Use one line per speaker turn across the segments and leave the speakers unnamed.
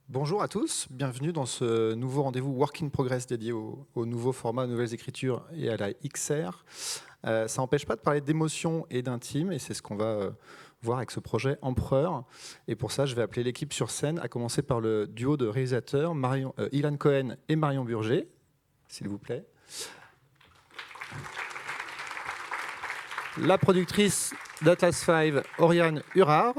Bonjour à tous, bienvenue dans ce nouveau rendez-vous Work in Progress dédié au nouveau format, aux nouvelles écritures et à la XR. Ça n'empêche pas de parler d'émotion et d'intime, et c'est ce qu'on va voir avec ce projet Empereur. Et pour ça, je vais appeler l'équipe sur scène, à commencer par le duo de réalisateurs, Ilan Cohen et Marion Burger, s'il vous plaît. La productrice d'Atlas 5, Oriane Hurard.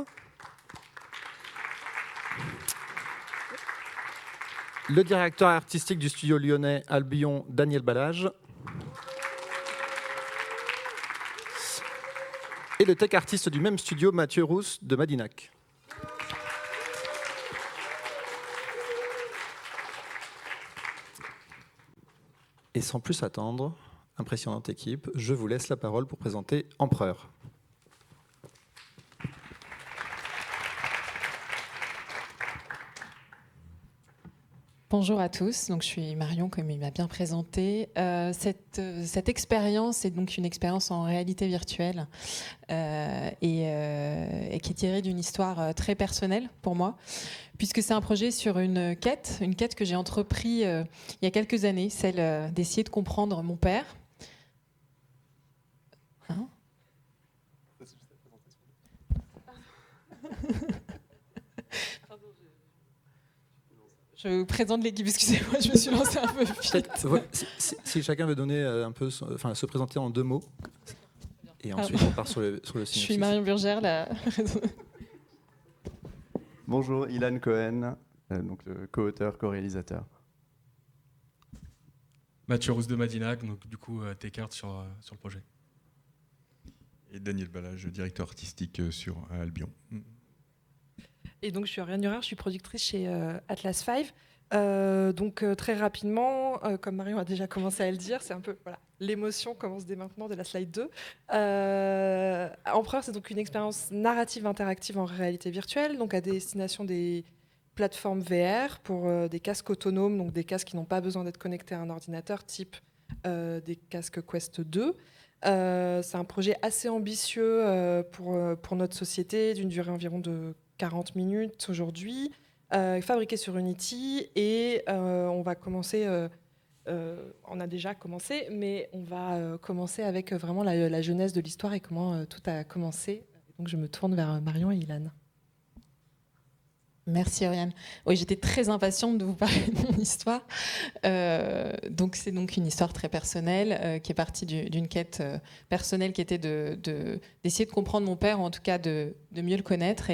Le directeur artistique du studio lyonnais Albion, Daniel Balage. Et le tech artiste du même studio, Mathieu Rousse, de Madinac. Et sans plus attendre, impressionnante équipe, je vous laisse la parole pour présenter Empereur.
Bonjour à tous, donc je suis Marion, comme il m'a bien présenté. Cette expérience est donc une expérience en réalité virtuelle et qui est tirée d'une histoire très personnelle pour moi, puisque c'est un projet sur une quête que j'ai entrepris il y a quelques années, celle d'essayer de comprendre mon père. Hein ? Je vous présente l'équipe, excusez-moi, je me suis lancée un peu vite.
Si chacun veut donner un peu, se présenter en 2 mots, et ensuite on part sur le synopsis.
Je suis Marion Burger, la...
Bonjour, Ilan Cohen, donc le co-auteur, co-réalisateur.
Mathieu Rousse de Madinac, donc du coup tech art sur le projet.
Et Daniel Balage, directeur artistique sur Albion. Et donc, je suis Oriane Durer, je suis productrice chez Atlas 5. Très rapidement, comme Marion a déjà commencé à le dire, c'est un peu l'émotion commence dès maintenant de la slide 2. Empereur, c'est donc une expérience narrative interactive en réalité virtuelle, donc à destination des plateformes VR pour des casques autonomes, donc des casques qui n'ont pas besoin d'être connectés à un ordinateur, type des casques Quest 2. C'est un projet assez ambitieux pour notre société, d'une durée environ de 40 minutes aujourd'hui. Fabriqué sur Unity et on va commencer, on a déjà commencé, mais on va commencer avec vraiment la genèse de l'histoire et comment tout a commencé. Donc je me tourne vers Marion et Ilan.
Merci Oriane. Oui, j'étais très impatiente de vous parler de mon histoire. Donc c'est donc une histoire très personnelle qui est partie d'une quête personnelle qui était d'essayer de comprendre mon père, ou en tout cas de mieux le connaître.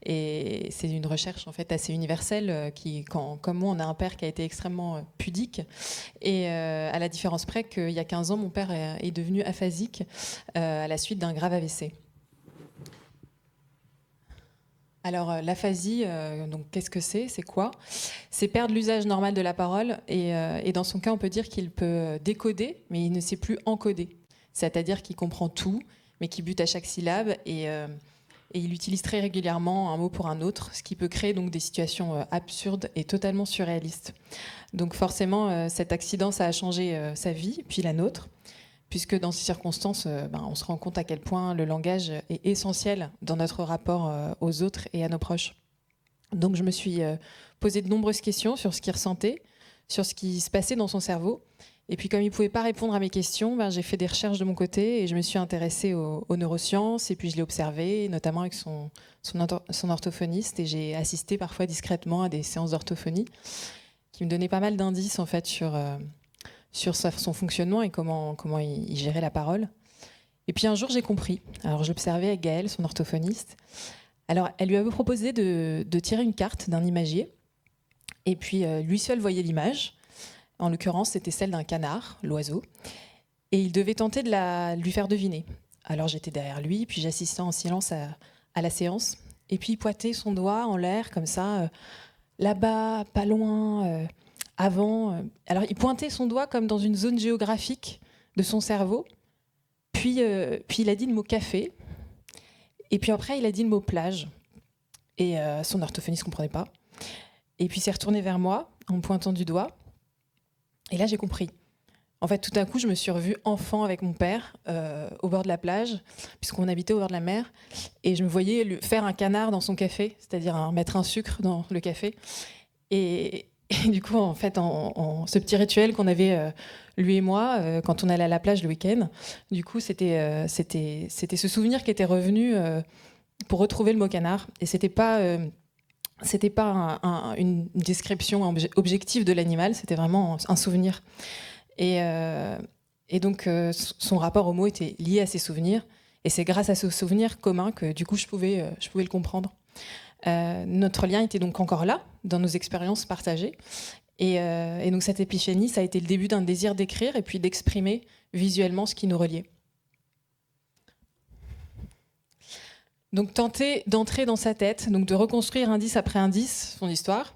Et c'est une recherche en fait assez universelle qui, comme moi, on a un père qui a été extrêmement pudique. Et à la différence près qu'il y a 15 ans, mon père est devenu aphasique à la suite d'un grave AVC. Alors l'aphasie, donc qu'est-ce que c'est ? C'est quoi ? C'est perdre l'usage normal de la parole et dans son cas, on peut dire qu'il peut décoder, mais il ne sait plus encoder. C'est-à-dire qu'il comprend tout, mais qu'il bute à chaque syllabe et il utilise très régulièrement un mot pour un autre, ce qui peut créer donc des situations absurdes et totalement surréalistes. Donc forcément, cet accident, ça a changé sa vie, puis la nôtre. Puisque dans ces circonstances, on se rend compte à quel point le langage est essentiel dans notre rapport aux autres et à nos proches. Donc je me suis posé de nombreuses questions sur ce qu'il ressentait, sur ce qui se passait dans son cerveau. Et puis comme il ne pouvait pas répondre à mes questions, j'ai fait des recherches de mon côté et je me suis intéressée aux neurosciences. Et puis je l'ai observé, notamment avec son orthophoniste. Et j'ai assisté parfois discrètement à des séances d'orthophonie qui me donnaient pas mal d'indices en fait, sur son fonctionnement et comment il gérait la parole. Et puis un jour, j'ai compris. Alors, je l'observais avec Gaëlle, son orthophoniste. Alors, elle lui avait proposé de tirer une carte d'un imagier. Et puis, lui seul voyait l'image. En l'occurrence, c'était celle d'un canard, l'oiseau. Et il devait tenter de lui faire deviner. Alors, j'étais derrière lui, puis j'assistais en silence à la séance. Et puis, il pointait son doigt en l'air, comme ça, là-bas, pas loin... Avant, alors il pointait son doigt comme dans une zone géographique de son cerveau. Puis il a dit le mot café. Et puis après, il a dit le mot plage. Et son orthophoniste ne comprenait pas. Et puis il s'est retourné vers moi en me pointant du doigt. Et là, j'ai compris. En fait, tout à coup, je me suis revue enfant avec mon père au bord de la plage, puisqu'on habitait au bord de la mer. Et je me voyais lui faire un canard dans son café, c'est-à-dire mettre un sucre dans le café. Et du coup, en fait, ce petit rituel qu'on avait, lui et moi, quand on allait à la plage le week-end, du coup, c'était ce souvenir qui était revenu pour retrouver le mot canard. Et c'était pas une description objective de l'animal, c'était vraiment un souvenir. Et donc, son rapport au mot était lié à ses souvenirs. Et c'est grâce à ce souvenir commun que, du coup, je pouvais le comprendre. Notre lien était donc encore là, dans nos expériences partagées. Et donc cette épiphanie, ça a été le début d'un désir d'écrire et puis d'exprimer visuellement ce qui nous reliait. Donc tenter d'entrer dans sa tête, donc de reconstruire indice après indice son histoire,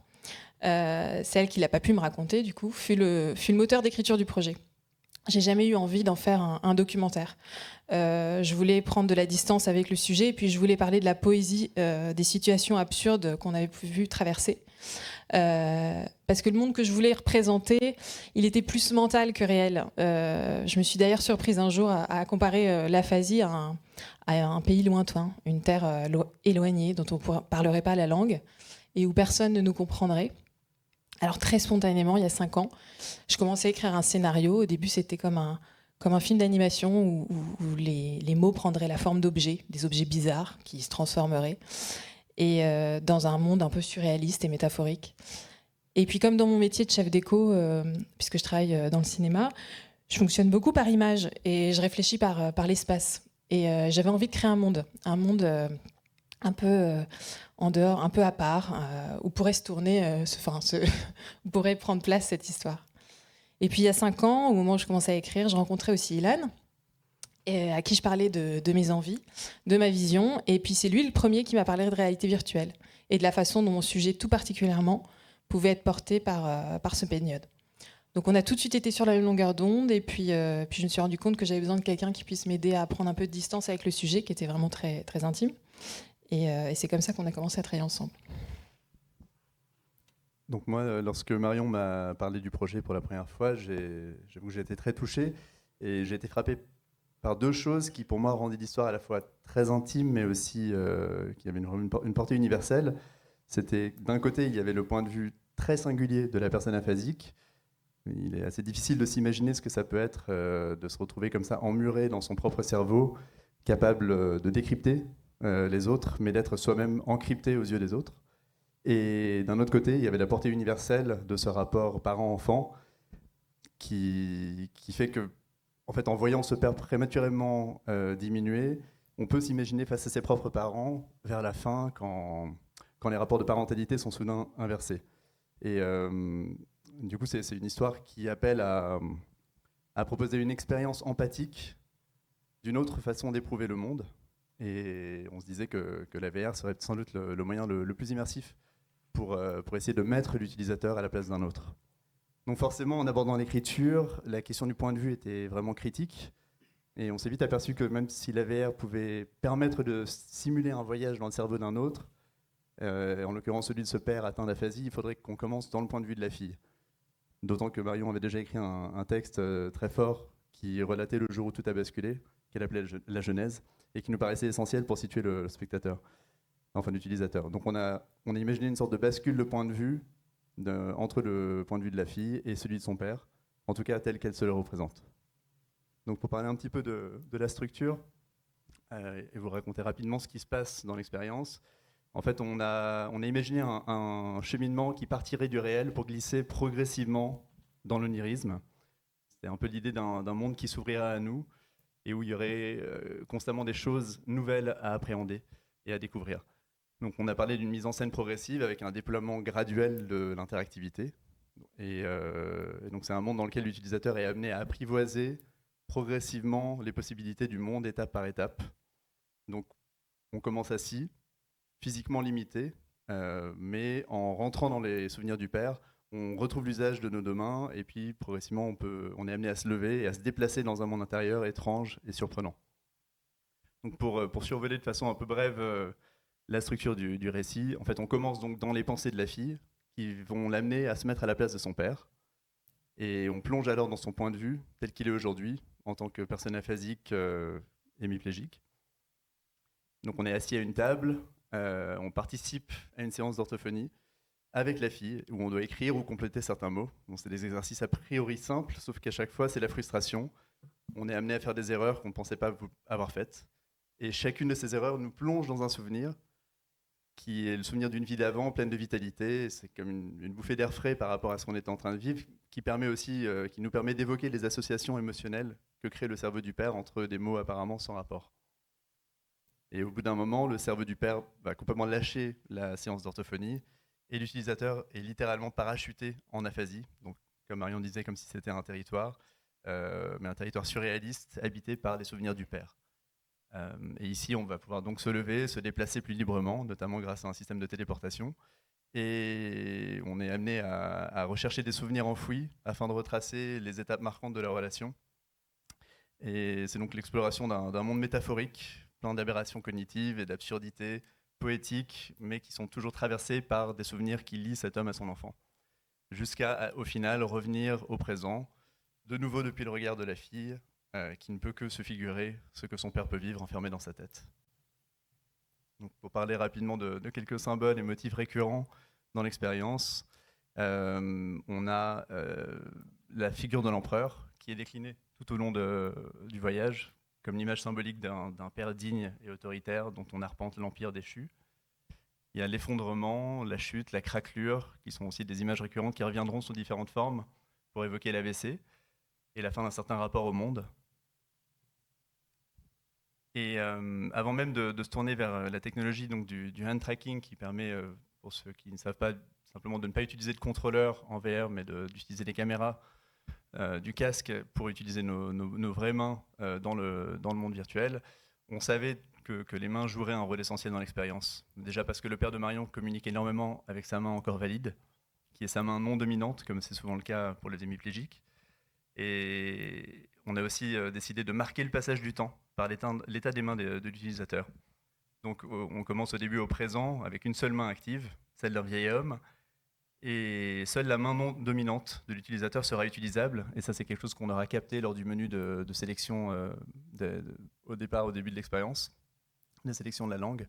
celle qu'il n'a pas pu me raconter, du coup, fut le moteur d'écriture du projet. J'ai jamais eu envie d'en faire un documentaire. Je voulais prendre de la distance avec le sujet et puis je voulais parler de la poésie des situations absurdes qu'on avait vu traverser. Parce que le monde que je voulais représenter, il était plus mental que réel. Je me suis d'ailleurs surprise un jour à comparer l'aphasie à un pays lointain, une terre éloignée dont on ne parlerait pas la langue et où personne ne nous comprendrait. Alors très spontanément, il y a 5 ans, je commençais à écrire un scénario. Au début, c'était comme un film d'animation où les mots prendraient la forme d'objets, des objets bizarres qui se transformeraient, et dans un monde un peu surréaliste et métaphorique. Et puis comme dans mon métier de chef déco, puisque je travaille dans le cinéma, je fonctionne beaucoup par image et je réfléchis par l'espace. Et j'avais envie de créer un monde un peu en dehors, un peu à part, où pourrait se tourner, où pourrait prendre place cette histoire. Et puis il y a 5 ans, au moment où je commençais à écrire, je rencontrais aussi Ilan. et à qui je parlais de mes envies, de ma vision. Et puis c'est lui le premier qui m'a parlé de réalité virtuelle et de la façon dont mon sujet tout particulièrement pouvait être porté par ce période. Donc on a tout de suite été sur la même longueur d'onde et puis je me suis rendu compte que j'avais besoin de quelqu'un qui puisse m'aider à prendre un peu de distance avec le sujet qui était vraiment très, très intime. Et c'est comme ça qu'on a commencé à travailler ensemble.
Donc moi, lorsque Marion m'a parlé du projet pour la première fois, j'avoue que j'ai été très touché et j'ai été frappé par deux choses qui pour moi rendaient l'histoire à la fois très intime mais aussi qui avaient une portée universelle. C'était d'un côté, il y avait le point de vue très singulier de la personne aphasique. Il est assez difficile de s'imaginer ce que ça peut être de se retrouver comme ça emmuré dans son propre cerveau, capable de décrypter les autres, mais d'être soi-même encrypté aux yeux des autres. Et d'un autre côté, il y avait la portée universelle de ce rapport parent-enfant qui fait que, en fait, en voyant ce père prématurément diminuer, on peut s'imaginer face à ses propres parents vers la fin quand les rapports de parentalité sont soudain inversés. Et du coup, c'est une histoire qui appelle à proposer une expérience empathique d'une autre façon d'éprouver le monde. Et on se disait que la VR serait sans doute le moyen le plus immersif pour essayer de mettre l'utilisateur à la place d'un autre. Donc forcément, en abordant l'écriture, la question du point de vue était vraiment critique. Et on s'est vite aperçu que même si la VR pouvait permettre de simuler un voyage dans le cerveau d'un autre, en l'occurrence celui de ce père atteint d'aphasie, il faudrait qu'on commence dans le point de vue de la fille. D'autant que Marion avait déjà écrit un texte très fort qui relatait le jour où tout a basculé, qu'elle appelait la Genèse, et qui nous paraissait essentiel pour situer le spectateur, enfin l'utilisateur. Donc on a imaginé une sorte de bascule de point de vue entre le point de vue de la fille et celui de son père, en tout cas tel qu'elle se le représente. Donc pour parler un petit peu de la structure, et vous raconter rapidement ce qui se passe dans l'expérience, en fait on a imaginé un cheminement qui partirait du réel pour glisser progressivement dans l'onirisme. C'était un peu l'idée d'un monde qui s'ouvrirait à nous et où il y aurait constamment des choses nouvelles à appréhender et à découvrir. Donc on a parlé d'une mise en scène progressive avec un déploiement graduel de l'interactivité. Et donc c'est un monde dans lequel l'utilisateur est amené à apprivoiser progressivement les possibilités du monde étape par étape. Donc on commence assis, physiquement limité, mais en rentrant dans les souvenirs du père, on retrouve l'usage de nos deux mains et puis progressivement on est amené à se lever et à se déplacer dans un monde intérieur étrange et surprenant. Donc pour survoler de façon un peu brève la structure du récit, en fait on commence donc dans les pensées de la fille qui vont l'amener à se mettre à la place de son père et on plonge alors dans son point de vue tel qu'il est aujourd'hui en tant que personne aphasique hémiplégique. Donc on est assis à une table, on participe à une séance d'orthophonie avec la fille, où on doit écrire ou compléter certains mots. Donc c'est des exercices a priori simples, sauf qu'à chaque fois, c'est la frustration. On est amené à faire des erreurs qu'on ne pensait pas avoir faites. Et chacune de ces erreurs nous plonge dans un souvenir, qui est le souvenir d'une vie d'avant, pleine de vitalité. C'est comme une bouffée d'air frais par rapport à ce qu'on était en train de vivre, qui nous permet d'évoquer les associations émotionnelles que crée le cerveau du père entre des mots apparemment sans rapport. Et au bout d'un moment, le cerveau du père va complètement lâcher la séance d'orthophonie, et l'utilisateur est littéralement parachuté en aphasie, donc comme Marion disait, comme si c'était un territoire, mais un territoire surréaliste habité par les souvenirs du père. Et ici, on va pouvoir donc se lever, se déplacer plus librement, notamment grâce à un système de téléportation. Et on est amené à rechercher des souvenirs enfouis afin de retracer les étapes marquantes de la relation. Et c'est donc l'exploration d'un monde métaphorique, plein d'aberrations cognitives et d'absurdités poétiques, mais qui sont toujours traversées par des souvenirs qui lient cet homme à son enfant. Jusqu'à, au final, revenir au présent, de nouveau depuis le regard de la fille, qui ne peut que se figurer ce que son père peut vivre enfermé dans sa tête. Donc, pour parler rapidement de quelques symboles et motifs récurrents dans l'expérience, on a la figure de l'empereur qui est déclinée tout au long du voyage, comme l'image symbolique d'un père digne et autoritaire dont on arpente l'empire déchu. Il y a l'effondrement, la chute, la craquelure, qui sont aussi des images récurrentes qui reviendront sous différentes formes pour évoquer l'AVC et la fin d'un certain rapport au monde. Et avant même de se tourner vers la technologie donc du hand tracking qui permet, pour ceux qui ne savent pas, simplement de ne pas utiliser de contrôleur en VR, mais d'utiliser des caméras du casque pour utiliser nos vraies mains dans le monde virtuel, on savait que les mains joueraient un rôle essentiel dans l'expérience. Déjà parce que le père de Marion communique énormément avec sa main encore valide, qui est sa main non dominante, comme c'est souvent le cas pour les hémiplégiques. Et on a aussi décidé de marquer le passage du temps par l'état des mains de l'utilisateur. Donc on commence au début au présent avec une seule main active, celle d'un vieil homme, et seule la main non dominante de l'utilisateur sera utilisable. Et ça, c'est quelque chose qu'on aura capté lors du menu de sélection au début de l'expérience, de sélection de la langue.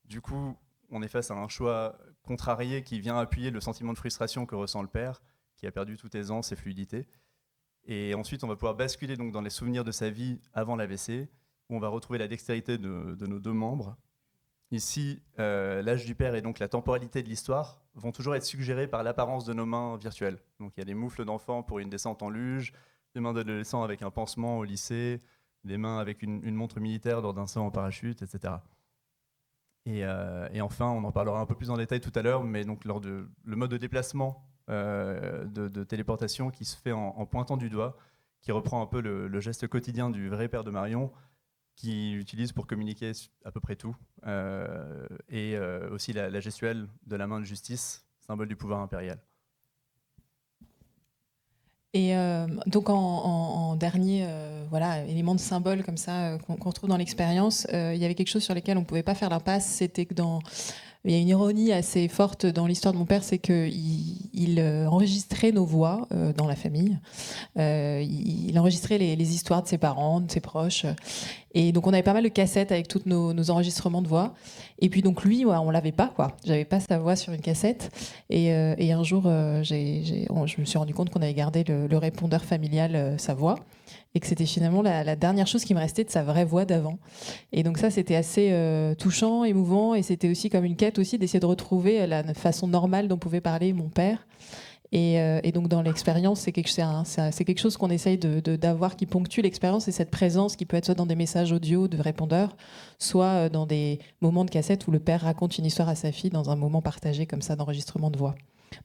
Du coup, on est face à un choix contrarié qui vient appuyer le sentiment de frustration que ressent le père, qui a perdu toute aisance et fluidité. Et ensuite, on va pouvoir basculer donc dans les souvenirs de sa vie avant l'AVC, où on va retrouver la dextérité de nos deux membres. Ici, l'âge du père et donc la temporalité de l'histoire vont toujours être suggérés par l'apparence de nos mains virtuelles. Donc il y a des moufles d'enfants pour une descente en luge, des mains d'adolescents avec un pansement au lycée, des mains avec une montre militaire lors d'un saut en parachute, etc. Et enfin, on en parlera un peu plus en détail tout à l'heure, mais donc le mode de déplacement de téléportation qui se fait en pointant du doigt, qui reprend un peu le geste quotidien du vrai père de Marion, qui utilise pour communiquer à peu près tout, et aussi la gestuelle de la main de justice, symbole du pouvoir impérial.
Et donc en dernier élément de symbole comme ça qu'on trouve dans l'expérience, il y avait quelque chose sur lequel on ne pouvait pas faire l'impasse, c'était que il y a une ironie assez forte dans l'histoire de mon père, c'est qu'il enregistrait nos voix dans la famille. Il enregistrait les histoires de ses parents, de ses proches. Et donc on avait pas mal de cassettes avec tous nos enregistrements de voix. Et puis donc lui, on l'avait pas, quoi. J'avais pas sa voix sur une cassette. Et un jour, je me suis rendu compte qu'on avait gardé le répondeur familial, sa voix, et que c'était finalement la dernière chose qui me restait de sa vraie voix d'avant. Et donc ça, c'était assez touchant, émouvant, et c'était aussi comme une quête aussi d'essayer de retrouver la façon normale dont pouvait parler mon père. Et donc dans l'expérience, c'est quelque chose qu'on essaye d'avoir, qui ponctue l'expérience, et cette présence qui peut être soit dans des messages audio de répondeurs, soit dans des moments de cassette où le père raconte une histoire à sa fille dans un moment partagé comme ça d'enregistrement de voix.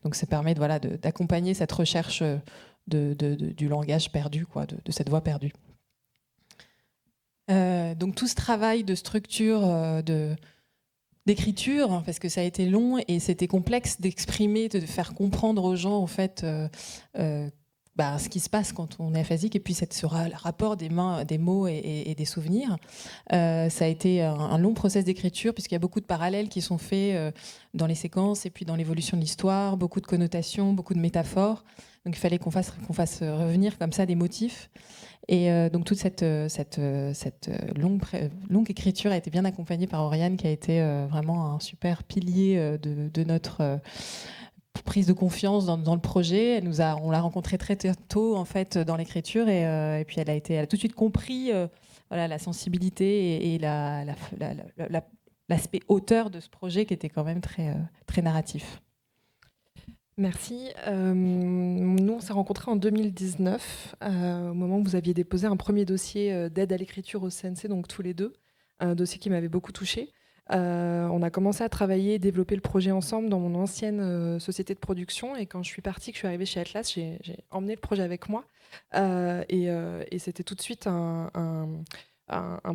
Donc ça permet d'accompagner cette recherche du langage perdu, quoi, de cette voix perdue. Donc tout ce travail de structure, d'écriture, parce que ça a été long et c'était complexe d'exprimer, de faire comprendre aux gens en fait ce qui se passe quand on est aphasique, et puis ce rapport des mains, des mots et des souvenirs. Ça a été un long process d'écriture, puisqu'il y a beaucoup de parallèles qui sont faits dans les séquences et puis dans l'évolution de l'histoire, beaucoup de connotations, beaucoup de métaphores. Donc il fallait qu'on fasse revenir comme ça des motifs. Et donc toute cette longue écriture a été bien accompagnée par Oriane, qui a été vraiment un super pilier de notre prise de confiance dans le projet. On l'a rencontrée très tôt en fait dans l'écriture, et puis elle a tout de suite compris la sensibilité et l'aspect auteur de ce projet, qui était quand même très, très narratif.
Merci. Nous, on s'est rencontrés en 2019, au moment où vous aviez déposé un premier dossier d'aide à l'écriture au CNC, donc tous les deux, un dossier qui m'avait beaucoup touchée. On a commencé à travailler et développer le projet ensemble dans mon ancienne société de production, et quand je suis partie, que je suis arrivée chez Atlas, j'ai emmené le projet avec moi, et c'était tout de suite un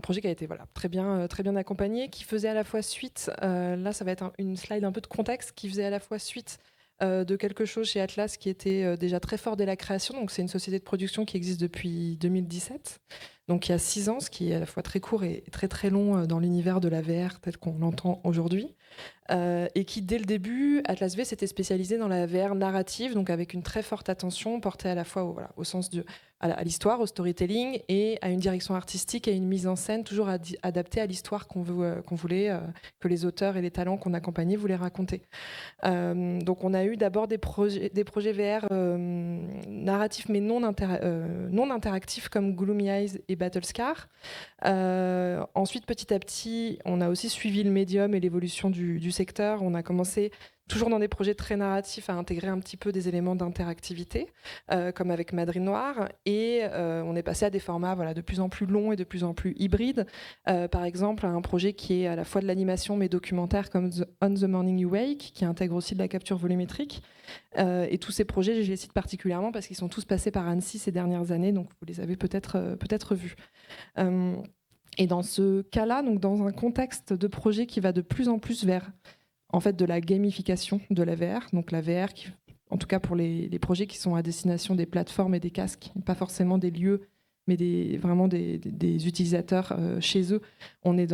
projet qui a été très bien accompagné, qui faisait à la fois suite, là ça va être une slide un peu de contexte, qui faisait à la fois suite de quelque chose chez Atlas qui était déjà très fort dès la création. Donc c'est une société de production qui existe depuis 2017, donc il y a 6 ans, ce qui est à la fois très court et très très long dans l'univers de la VR tel qu'on l'entend aujourd'hui, et qui dès le début, Atlas V s'était spécialisé dans la VR narrative, donc avec une très forte attention portée à la fois au sens à l'histoire, au storytelling, et à une direction artistique et une mise en scène toujours adaptée à l'histoire qu'on voulait, que les auteurs et les talents qu'on accompagnait voulaient raconter. Donc on a eu d'abord des projets VR narratifs mais non interactifs, comme Gloomy Eyes et Battlescar. Ensuite, petit à petit, on a aussi suivi le médium et l'évolution du secteur. On a commencé toujours dans des projets très narratifs, à intégrer un petit peu des éléments d'interactivité, comme avec Madrid Noir. Et on est passé à des formats de plus en plus longs et de plus en plus hybrides. Par exemple, un projet qui est à la fois de l'animation mais documentaire, comme On the Morning You Wake, qui intègre aussi de la capture volumétrique. Et tous ces projets, je les cite particulièrement parce qu'ils sont tous passés par Annecy ces dernières années, donc vous les avez peut-être vus. Et dans ce cas-là, donc dans un contexte de projet qui va de plus en plus vers de la gamification de la VR, donc la VR, en tout cas pour les projets qui sont à destination des plateformes et des casques, pas forcément des lieux, mais vraiment des utilisateurs chez eux. On est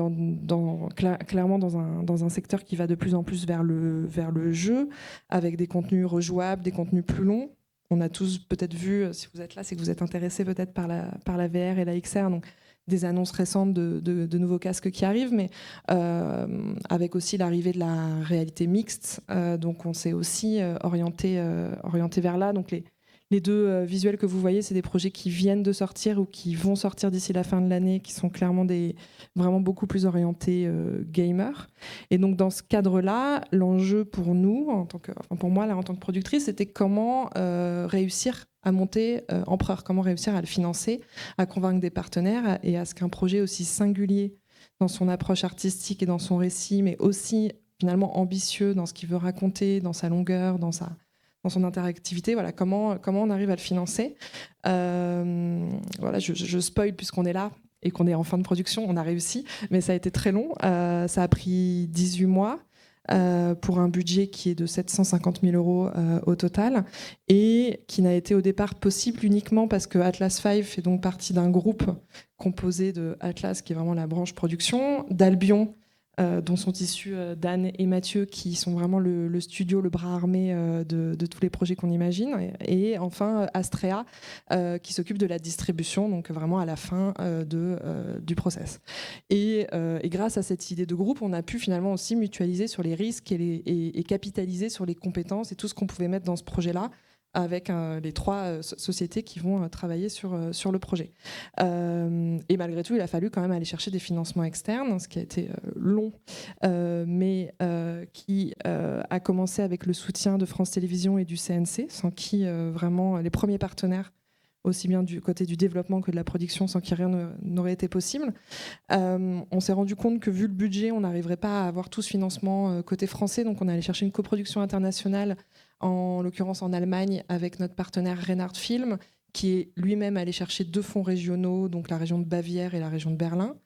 clairement dans un secteur qui va de plus en plus vers le jeu, avec des contenus rejouables, des contenus plus longs. On a tous peut-être vu, si vous êtes là, c'est que vous êtes intéressés peut-être par la VR et la XR, donc des annonces récentes de nouveaux casques qui arrivent, mais avec aussi l'arrivée de la réalité mixte. Donc on s'est aussi orienté vers là. Donc les deux visuels que vous voyez, c'est des projets qui viennent de sortir ou qui vont sortir d'ici la fin de l'année, qui sont clairement vraiment beaucoup plus orientés gamers. Et donc dans ce cadre-là, l'enjeu pour nous, pour moi là, en tant que productrice, c'était comment réussir à monter Empereur, comment réussir à le financer, à convaincre des partenaires et à ce qu'un projet aussi singulier dans son approche artistique et dans son récit, mais aussi finalement ambitieux dans ce qu'il veut raconter, dans sa longueur, dans son interactivité, comment on arrive à le financer. Je spoil puisqu'on est là et qu'on est en fin de production, on a réussi, mais ça a été très long. Ça a pris 18 mois. Pour un budget qui est de 750 000 € au total et qui n'a été au départ possible uniquement parce que Atlas 5 fait donc partie d'un groupe composé de Atlas, qui est vraiment la branche production, d'Albion, dont sont issus Dan et Mathieu, qui sont vraiment le studio, le bras armé de tous les projets qu'on imagine, et enfin Astrea, qui s'occupe de la distribution, donc vraiment à la fin du process. Et grâce à cette idée de groupe, on a pu finalement aussi mutualiser sur les risques et capitaliser sur les compétences et tout ce qu'on pouvait mettre dans ce projet-là, avec les 3 sociétés qui vont travailler sur le projet. Et malgré tout, il a fallu quand même aller chercher des financements externes, ce qui a été long, mais qui a commencé avec le soutien de France Télévisions et du CNC, sans qui vraiment les premiers partenaires, aussi bien du côté du développement que de la production, sans qui rien n'aurait été possible. On s'est rendu compte que vu le budget, on n'arriverait pas à avoir tout ce financement côté français, donc on est allé chercher une coproduction internationale, en l'occurrence en Allemagne, avec notre partenaire Reinhardt Film, qui est lui-même allé chercher 2 fonds régionaux, donc la région de Bavière et la région de Berlin.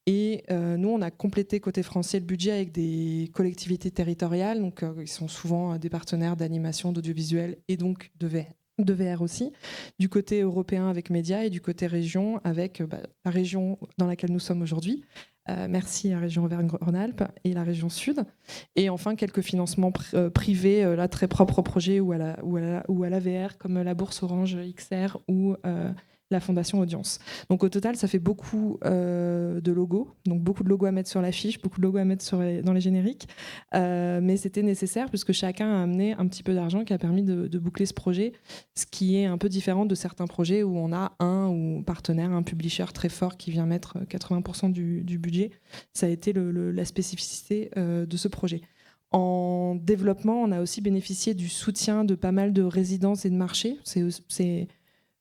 Et nous, on a complété côté français le budget avec des collectivités territoriales, donc ils sont souvent des partenaires d'animation, d'audiovisuel et donc de VR aussi, du côté européen avec Média et du côté région avec la région dans laquelle nous sommes aujourd'hui. Merci à la région Auvergne-Rhône-Alpes et la région Sud. Et enfin, quelques financements privés, là, très propres au projet ou à la VR, comme la bourse Orange XR ou la Fondation Audience. Donc au total, ça fait beaucoup de logos, donc beaucoup de logos à mettre sur l'affiche, beaucoup de logos à mettre dans les génériques, mais c'était nécessaire puisque chacun a amené un petit peu d'argent qui a permis de boucler ce projet, ce qui est un peu différent de certains projets où on a un partenaire, un publisher très fort qui vient mettre 80% du budget. Ça a été la spécificité de ce projet. En développement, on a aussi bénéficié du soutien de pas mal de résidences et de marchés. C'est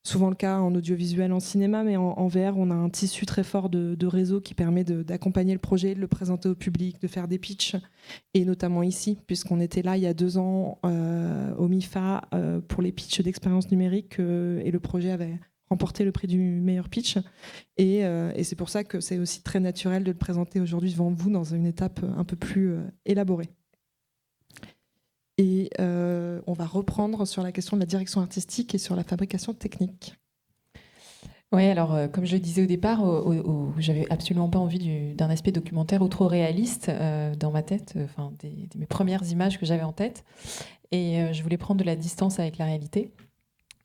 souvent le cas en audiovisuel, en cinéma, mais en VR, on a un tissu très fort de réseau qui permet d'accompagner le projet, de le présenter au public, de faire des pitchs, et notamment ici, puisqu'on était là il y a 2 ans au MIFA pour les pitchs d'expérience numérique, et le projet avait remporté le prix du meilleur pitch. Et c'est pour ça que c'est aussi très naturel de le présenter aujourd'hui devant vous dans une étape un peu plus élaborée. Et on va reprendre sur la question de la direction artistique et sur la fabrication technique.
Oui, alors comme je le disais au départ, j'avais absolument pas envie d'un aspect documentaire ou trop réaliste dans ma tête, mes premières images que j'avais en tête. Et je voulais prendre de la distance avec la réalité.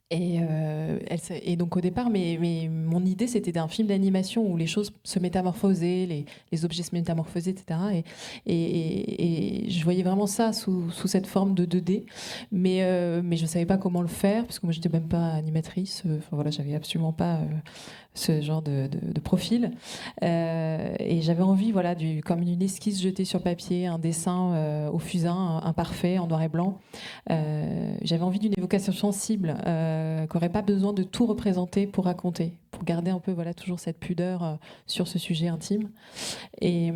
Et donc au départ, mon idée, c'était d'un film d'animation où les choses se métamorphosaient, les objets se métamorphosaient, etc. Et je voyais vraiment ça sous cette forme de 2D, mais je ne savais pas comment le faire, parce que moi, je n'étais même pas animatrice. Enfin voilà, j'avais absolument pas ce genre de profil. Et j'avais envie, voilà, comme une esquisse jetée sur papier, un dessin au fusain, imparfait, en noir et blanc. J'avais envie d'une évocation sensible, qui n'aurait pas besoin de tout représenter pour raconter, pour garder un peu, voilà, toujours cette pudeur sur ce sujet intime. Et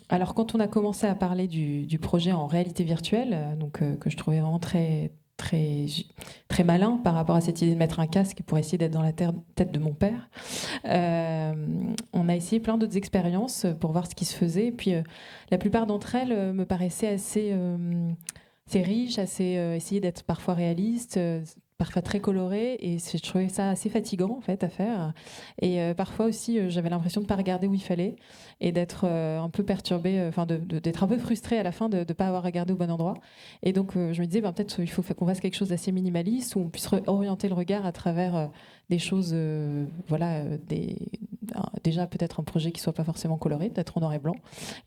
alors, quand on a commencé à parler du projet en réalité virtuelle, que je trouvais vraiment très très malin par rapport à cette idée de mettre un casque pour essayer d'être dans la tête de mon père. On a essayé plein d'autres expériences pour voir ce qui se faisait. Et puis, la plupart d'entre elles me paraissaient assez riches, essayer d'être parfois réaliste, parfois très coloré, et je trouvais ça assez fatigant en fait à faire. Et parfois aussi, j'avais l'impression de pas regarder où il fallait et d'être un peu perturbée, enfin d'être un peu frustrée à la fin de ne pas avoir regardé au bon endroit. Et donc je me disais, peut-être il faut qu'on fasse quelque chose d'assez minimaliste où on puisse orienter le regard à travers des choses, déjà peut-être un projet qui soit pas forcément coloré, peut-être en noir et blanc,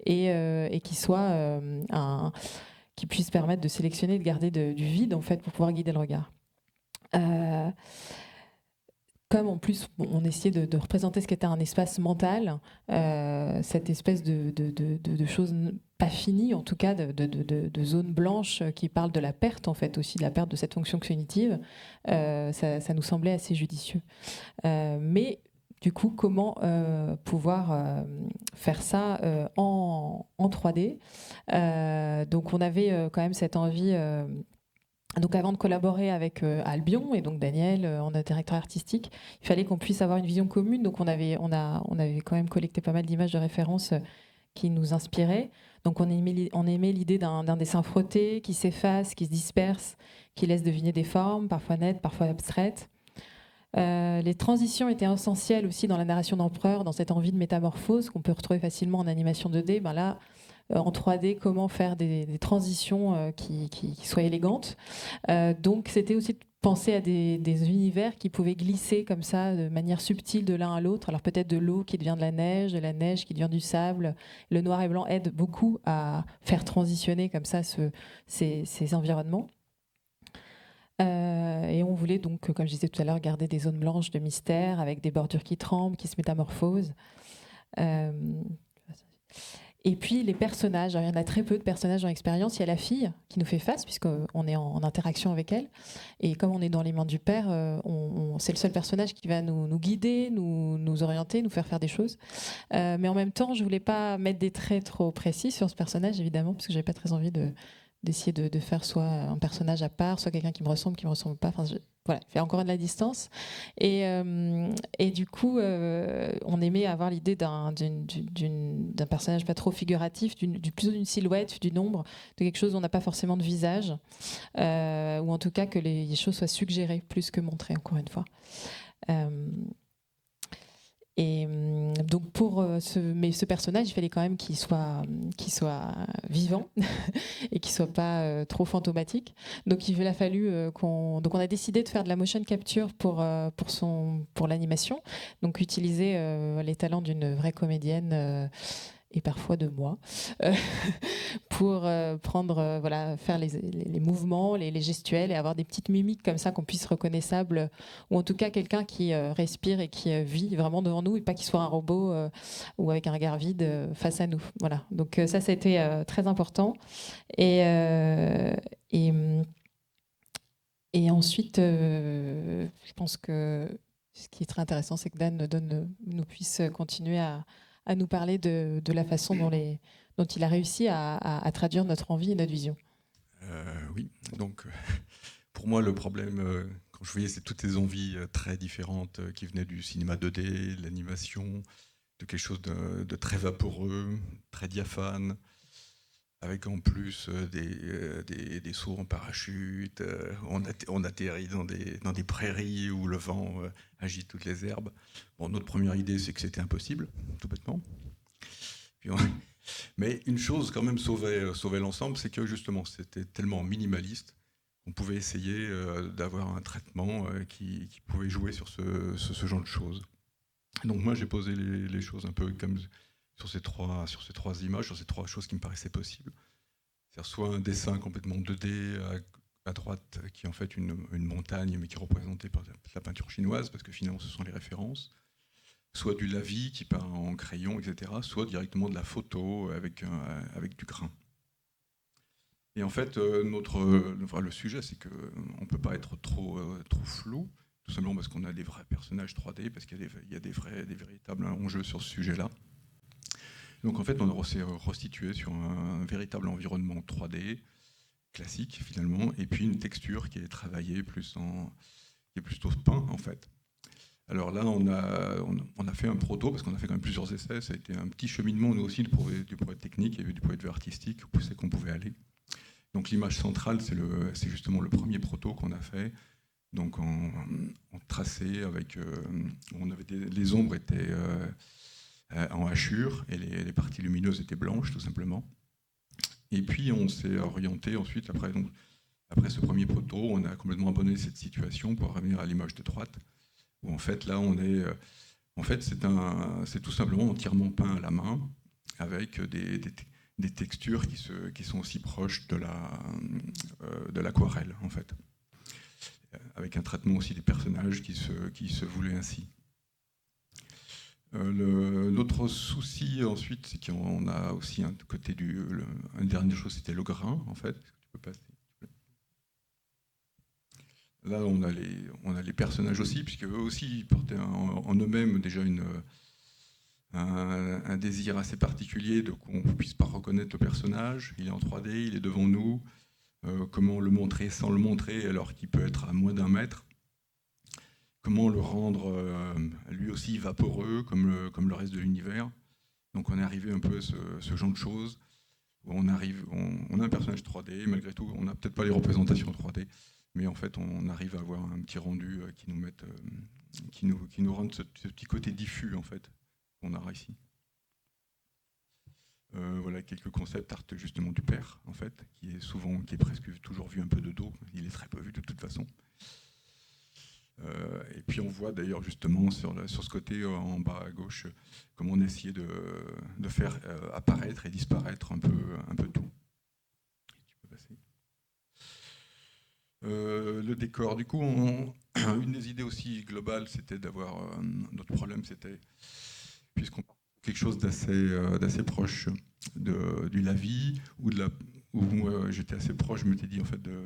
et qui soit qui puisse permettre de sélectionner, de garder du vide en fait pour pouvoir guider le regard. Comme en plus on essayait de représenter ce qu'était un espace mental, cette espèce de choses pas finies, en tout cas de zones blanches qui parlent de la perte en fait, aussi de la perte de cette fonction cognitive, ça nous semblait assez judicieux. Mais du coup, comment pouvoir faire ça en 3D. Donc on avait quand même cette envie. Donc avant de collaborer avec Albion et donc Daniel en directeur artistique, il fallait qu'on puisse avoir une vision commune. Donc on avait quand même collecté pas mal d'images de référence qui nous inspiraient. Donc on aimait l'idée d'un dessin frotté qui s'efface, qui se disperse, qui laisse deviner des formes, parfois nettes, parfois abstraites. Les transitions étaient essentielles aussi dans la narration d'Empereur, dans cette envie de métamorphose qu'on peut retrouver facilement en animation 2D. Là, en 3D, comment faire des transitions qui soient élégantes. Donc c'était aussi de penser à des univers qui pouvaient glisser comme ça de manière subtile de l'un à l'autre. Alors peut-être de l'eau qui devient de la neige qui devient du sable. Le noir et blanc aide beaucoup à faire transitionner comme ça ces environnements. Et on voulait donc, comme je disais tout à l'heure, garder des zones blanches de mystère avec des bordures qui tremblent, qui se métamorphosent. Et puis les personnages, alors, il y en a très peu de personnages dans l'expérience. Il y a la fille qui nous fait face puisqu'on est en interaction avec elle. Et comme on est dans les mains du père, c'est le seul personnage qui va nous guider, nous orienter, nous faire des choses. Mais en même temps, je voulais pas mettre des traits trop précis sur ce personnage, évidemment, parce que j'avais pas très envie d'essayer de faire soit un personnage à part, soit quelqu'un qui me ressemble pas. Enfin, voilà, il fait encore de la distance. Et du coup, on aimait avoir l'idée d'un personnage pas trop figuratif, plutôt d'une silhouette, d'une ombre, de quelque chose où on n'a pas forcément de visage, ou en tout cas que les choses soient suggérées plus que montrées, encore une fois. Et donc ce personnage, il fallait quand même qu'il soit vivant et qu'il soit pas trop fantomatique. Donc il a fallu donc on a décidé de faire de la motion capture pour l'animation. Donc utiliser les talents d'une vraie comédienne et parfois de moi pour faire les mouvements, les gestuels et avoir des petites mimiques comme ça qu'on puisse reconnaissable, ou en tout cas quelqu'un qui respire et qui vit vraiment devant nous et pas qu'il soit un robot ou avec un regard vide face à nous. Voilà. Donc ça a été très important. Et ensuite, je pense que ce qui est très intéressant, c'est que Dan nous puisse continuer à nous parler de la façon dont il a réussi à traduire notre envie et notre vision.
Oui, donc pour moi le problème, quand je voyais toutes ces envies très différentes qui venaient du cinéma 2D, l'animation, de quelque chose de très vaporeux, très diaphane, avec en plus des sauts en parachute, on atterrit dans des prairies où le vent agite toutes les herbes. Bon, notre première idée, c'est que c'était impossible, tout bêtement. Mais une chose quand même sauvait l'ensemble, c'est que justement, c'était tellement minimaliste on pouvait essayer d'avoir un traitement qui pouvait jouer sur ce genre de choses. Donc moi, j'ai posé les choses un peu comme sur ces trois images, sur ces trois choses qui me paraissaient possibles. C'est-à-dire soit un dessin complètement 2D à droite, qui est en fait une montagne, mais qui est représentée par la peinture chinoise, parce que finalement, ce sont les références. Soit du lavis qui peint en crayon, etc. Soit directement de la photo avec du grain. Et en fait, le sujet, c'est qu'on ne peut pas être trop flou, tout simplement parce qu'on a des vrais personnages 3D, parce qu'il y a des véritables enjeux sur ce sujet-là. Donc en fait, on s'est restitué sur un véritable environnement 3D, classique finalement, et puis une texture qui est travaillée qui est plutôt peint en fait. Alors là, on a fait un proto, parce qu'on a fait quand même plusieurs essais, ça a été un petit cheminement, nous aussi, du point de vue technique et du point de vue artistique, où c'est qu'on pouvait aller. Donc l'image centrale, c'est justement le premier proto qu'on a fait, donc en tracé, avec, les ombres étaient en hachure, et les parties lumineuses étaient blanches, tout simplement. Et puis on s'est orienté ensuite, après ce premier proto, on a complètement abandonné cette situation pour revenir à l'image de droite, où en fait là c'est tout simplement entièrement peint à la main, avec des textures qui sont aussi proches de l'aquarelle en fait, avec un traitement aussi des personnages qui se voulaient ainsi. L'autre souci ensuite, c'est qu'on a aussi un côté une dernière chose, c'était le grain en fait. Tu peux passer. Là, on a les personnages aussi, puisque eux aussi ils portaient en eux-mêmes déjà un désir assez particulier de qu'on ne puisse pas reconnaître le personnage. Il est en 3D, il est devant nous. Comment le montrer sans le montrer alors qu'il peut être à moins d'1 mètre? Comment le rendre lui aussi vaporeux comme le reste de l'univers? Donc on est arrivé un peu à ce genre de choses. On a un personnage 3D, malgré tout, on n'a peut-être pas les représentations 3D, mais en fait on arrive à avoir un petit rendu qui nous rend ce petit côté diffus en fait qu'on a ici. Voilà quelques concepts art justement du père en fait, qui est presque toujours vu un peu de dos, il est très peu vu de toute façon. Et puis on voit d'ailleurs justement sur ce côté en bas à gauche comment on essayait de faire apparaître et disparaître un peu tout. Tu peux passer. Le décor, du coup, une des idées aussi globales, c'était d'avoir notre problème, c'était puisqu'on parle de quelque chose d'assez proche du lavis où j'étais assez proche, je m'étais dit en fait de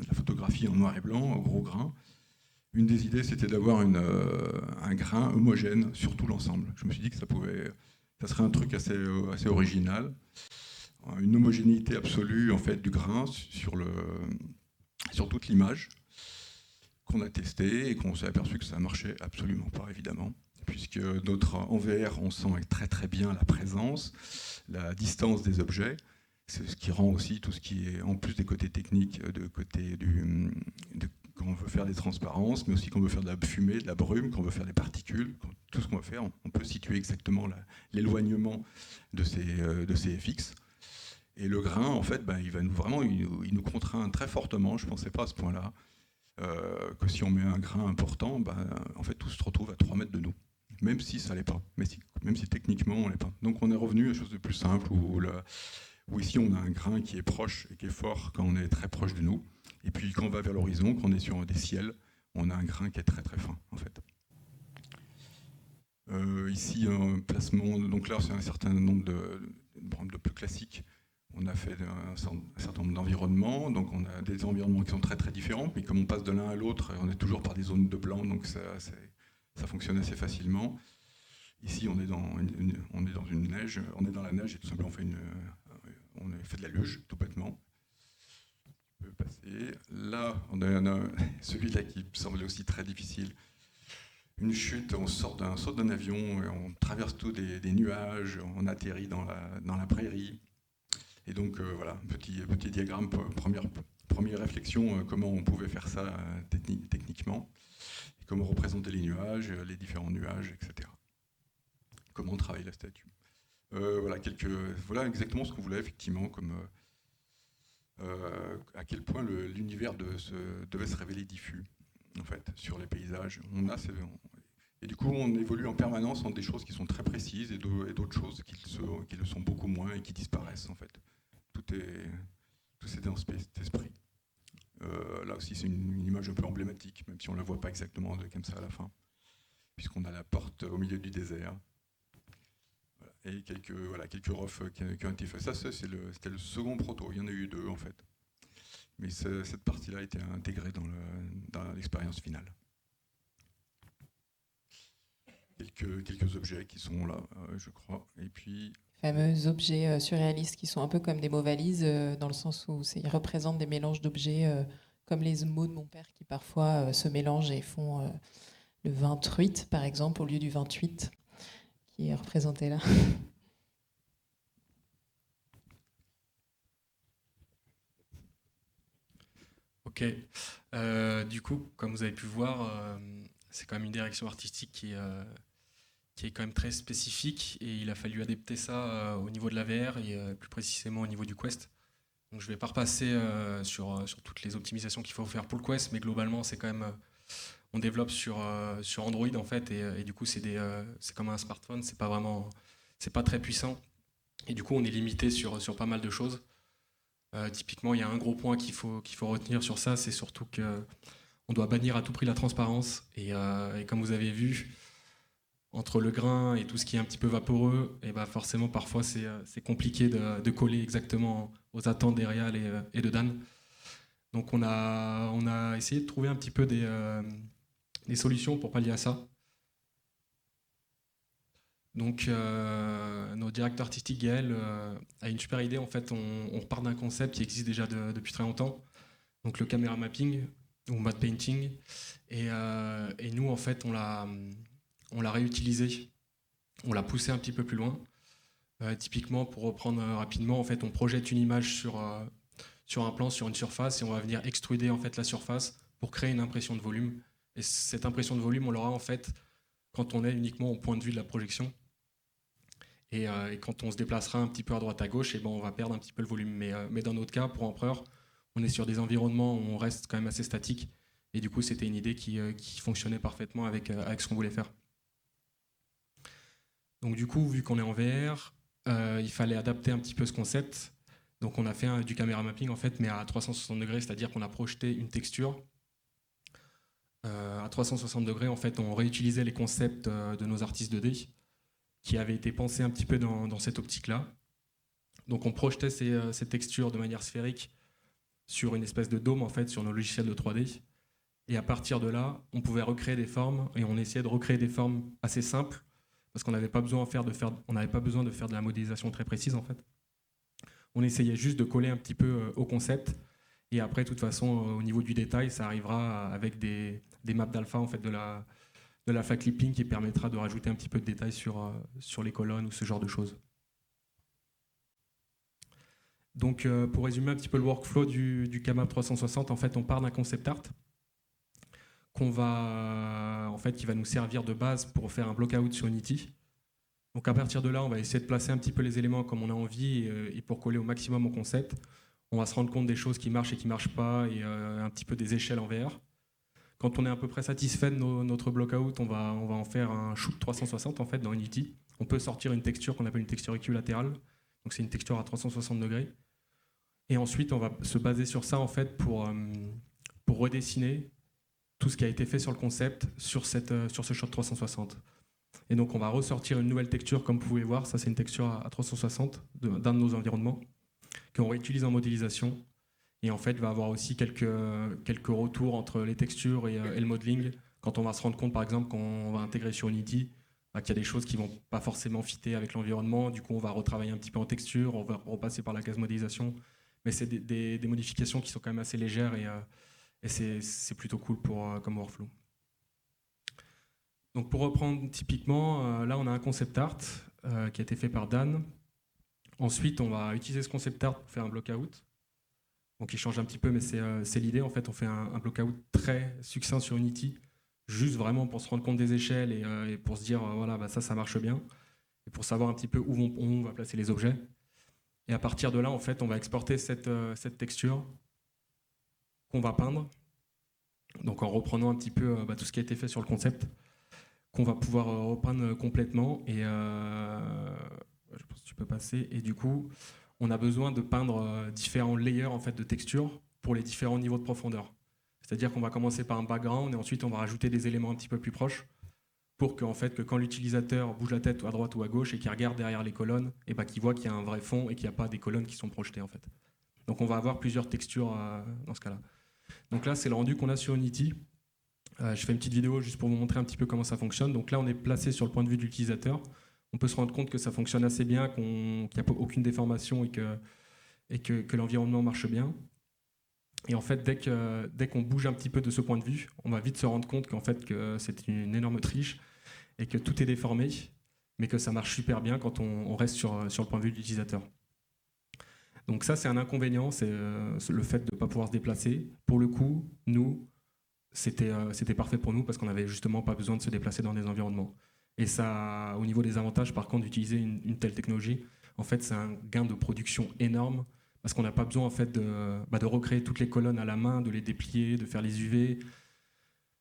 la photographie en noir et blanc, au gros grain. Une des idées, c'était d'avoir un grain homogène sur tout l'ensemble. Je me suis dit que ça serait un truc assez original, une homogénéité absolue en fait du grain sur toute l'image, qu'on a testé et qu'on s'est aperçu que ça marchait absolument pas, évidemment, puisque en VR, on sent très très bien la présence, la distance des objets. C'est ce qui rend aussi tout ce qui est, en plus des côtés techniques, quand on veut faire des transparences, mais aussi quand on veut faire de la fumée, de la brume, quand on veut faire des particules, tout ce qu'on veut faire, on peut situer exactement l'éloignement de ces FX. Et le grain, en fait, il nous contraint très fortement. Je ne pensais pas à ce point-là que si on met un grain important, en fait, tout se retrouve à 3 mètres de nous, même si ça l'est pas, même si techniquement on l'est pas. Donc on est revenu à quelque chose de plus simple où ici on a un grain qui est proche et qui est fort quand on est très proche de nous. Et puis quand on va vers l'horizon, quand on est sur des ciels, on a un grain qui est très très fin en fait. Ici un placement, donc là c'est un certain nombre de plus classiques. On a fait un certain nombre d'environnements, donc on a des environnements qui sont très très différents, mais comme on passe de l'un à l'autre, on est toujours par des zones de blanc, donc ça fonctionne assez facilement. Ici on est dans une neige, on est dans la neige et tout simplement on a fait de la luge tout bêtement. Tu peux passer. Là, on a celui-là qui me semblait aussi très difficile. Une chute, on saute d'un avion, et on traverse tous des nuages, on atterrit dans la prairie. Et donc voilà, petit diagramme, première réflexion, comment on pouvait faire ça techniquement, et comment représenter les nuages, les différents nuages, etc. Comment on travaille la statue. Voilà exactement ce qu'on voulait effectivement à quel point l'univers devait se révéler diffus, en fait, sur les paysages. Et du coup, on évolue en permanence entre des choses qui sont très précises et d'autres choses qui le sont beaucoup moins et qui disparaissent, en fait. Tout c'est dans cet esprit. Là aussi, c'est une image un peu emblématique, même si on ne la voit pas exactement comme ça à la fin, puisqu'on a la porte au milieu du désert. Et quelques refs qui ont été faits. Ça, c'était le second proto. Il y en a eu 2, en fait. Mais cette partie-là a été intégrée dans l'expérience finale. Quelques objets qui sont là, je crois. Et puis...
Fameux objets surréalistes qui sont un peu comme des mots valises, dans le sens où ils représentent des mélanges d'objets, comme les mots de mon père qui parfois se mélangent et font le 28, par exemple, au lieu du 28, qui est représenté là.
Ok. Du coup, comme vous avez pu voir, c'est quand même une direction artistique qui est quand même très spécifique et il a fallu adapter ça au niveau de la VR et plus précisément au niveau du Quest. Donc je ne vais pas repasser sur toutes les optimisations qu'il faut faire pour le Quest, mais globalement c'est quand même on développe sur Android en fait et du coup c'est comme un smartphone, c'est pas très puissant et du coup on est limité sur pas mal de choses. Typiquement il y a un gros point qu'il faut retenir sur ça, c'est surtout que on doit bannir à tout prix la transparence et comme vous avez vu, entre le grain et tout ce qui est un petit peu vaporeux, et bah forcément parfois c'est compliqué de coller exactement aux attentes des réals et de Dan. Donc on a essayé de trouver un petit peu des solutions pour pallier à ça. Donc notre directeur artistique Gaël a une super idée. En fait, on part d'un concept qui existe déjà depuis très longtemps. Donc le camera mapping ou matte painting. Et nous en fait on l'a réutilisé, on l'a poussé un petit peu plus loin. Typiquement, pour reprendre rapidement, en fait, on projette une image sur un plan, sur une surface, et on va venir extruder en fait la surface pour créer une impression de volume. Et cette impression de volume, on l'aura en fait quand on est uniquement au point de vue de la projection. Et quand on se déplacera un petit peu à droite à gauche, et ben on va perdre un petit peu le volume. Mais dans notre cas, pour Empereur, on est sur des environnements où on reste quand même assez statique. Et du coup, c'était une idée qui fonctionnait parfaitement avec ce qu'on voulait faire. Donc du coup, vu qu'on est en VR, il fallait adapter un petit peu ce concept. Donc on a fait du camera mapping en fait, mais à 360 degrés, c'est-à-dire qu'on a projeté une texture. À 360 degrés, en fait, on réutilisait les concepts de nos artistes 2D qui avaient été pensés un petit peu dans cette optique-là. Donc on projetait ces textures de manière sphérique sur une espèce de dôme en fait, sur nos logiciels de 3D. Et à partir de là, on pouvait recréer des formes et on essayait de recréer des formes assez simples parce qu'on n'avait pas besoin de faire de la modélisation très précise en fait. On essayait juste de coller un petit peu au concept et après, de toute façon, au niveau du détail, ça arrivera avec des maps d'alpha en fait, de la flat clipping qui permettra de rajouter un petit peu de détails sur les colonnes ou ce genre de choses. Donc, pour résumer un petit peu le workflow du CAMAP 360, en fait, on part d'un concept art qui va nous servir de base pour faire un block-out sur Unity. Donc à partir de là, on va essayer de placer un petit peu les éléments comme on a envie et pour coller au maximum au concept. On va se rendre compte des choses qui marchent et qui ne marchent pas et un petit peu des échelles en VR. Quand on est à peu près satisfait de notre block-out, on va en faire un shoot 360 en fait, dans Unity. On peut sortir une texture qu'on appelle une texture équilatérale. Donc c'est une texture à 360 degrés. Et ensuite, on va se baser sur ça en fait, pour redessiner tout ce qui a été fait sur le concept sur ce shot 360. Et donc on va ressortir une nouvelle texture, comme vous pouvez voir, ça c'est une texture à 360 d'un de nos environnements, qu'on réutilise en modélisation. Et en fait, il va avoir aussi quelques retours entre les textures et le modeling, quand on va se rendre compte, par exemple, qu'on va intégrer sur Unity, qu'il y a des choses qui ne vont pas forcément fitter avec l'environnement, du coup on va retravailler un petit peu en texture, on va repasser par la case modélisation, mais c'est des modifications qui sont quand même assez légères et c'est plutôt cool comme workflow. Donc pour reprendre typiquement, là on a un concept art qui a été fait par Dan. Ensuite on va utiliser ce concept art pour faire un block-out. Donc il change un petit peu mais c'est l'idée. En fait on fait un block-out très succinct sur Unity, juste vraiment pour se rendre compte des échelles et pour se dire voilà ça marche bien. Et pour savoir un petit peu où on va placer les objets. Et à partir de là, en fait, on va exporter cette texture qu'on va peindre. Donc en reprenant un petit peu tout ce qui a été fait sur le concept, qu'on va pouvoir repeindre complètement. Et je pense que tu peux passer. Et du coup, on a besoin de peindre différents layers en fait, de texture pour les différents niveaux de profondeur. C'est-à-dire qu'on va commencer par un background et ensuite on va rajouter des éléments un petit peu plus proches pour que, en fait, que quand l'utilisateur bouge la tête à droite ou à gauche et qu'il regarde derrière les colonnes, et qu'il voit qu'il y a un vrai fond et qu'il n'y a pas des colonnes qui sont projetées. En fait. Donc on va avoir plusieurs textures dans ce cas-là. Donc là, c'est le rendu qu'on a sur Unity. Je fais une petite vidéo juste pour vous montrer un petit peu comment ça fonctionne. Donc là, on est placé sur le point de vue de l'utilisateur. On peut se rendre compte que ça fonctionne assez bien, qu'il n'y a aucune déformation et que l'environnement marche bien. Et en fait, dès qu'on bouge un petit peu de ce point de vue, on va vite se rendre compte qu'en fait, que c'est une énorme triche et que tout est déformé, mais que ça marche super bien quand on reste sur le point de vue de l'utilisateur. Donc ça, c'est un inconvénient, c'est le fait de ne pas pouvoir se déplacer. Pour le coup, nous, c'était parfait pour nous parce qu'on n'avait justement pas besoin de se déplacer dans des environnements. Et ça, au niveau des avantages, par contre, d'utiliser une telle technologie, en fait, c'est un gain de production énorme parce qu'on n'a pas besoin en fait, de recréer toutes les colonnes à la main, de les déplier, de faire les UV,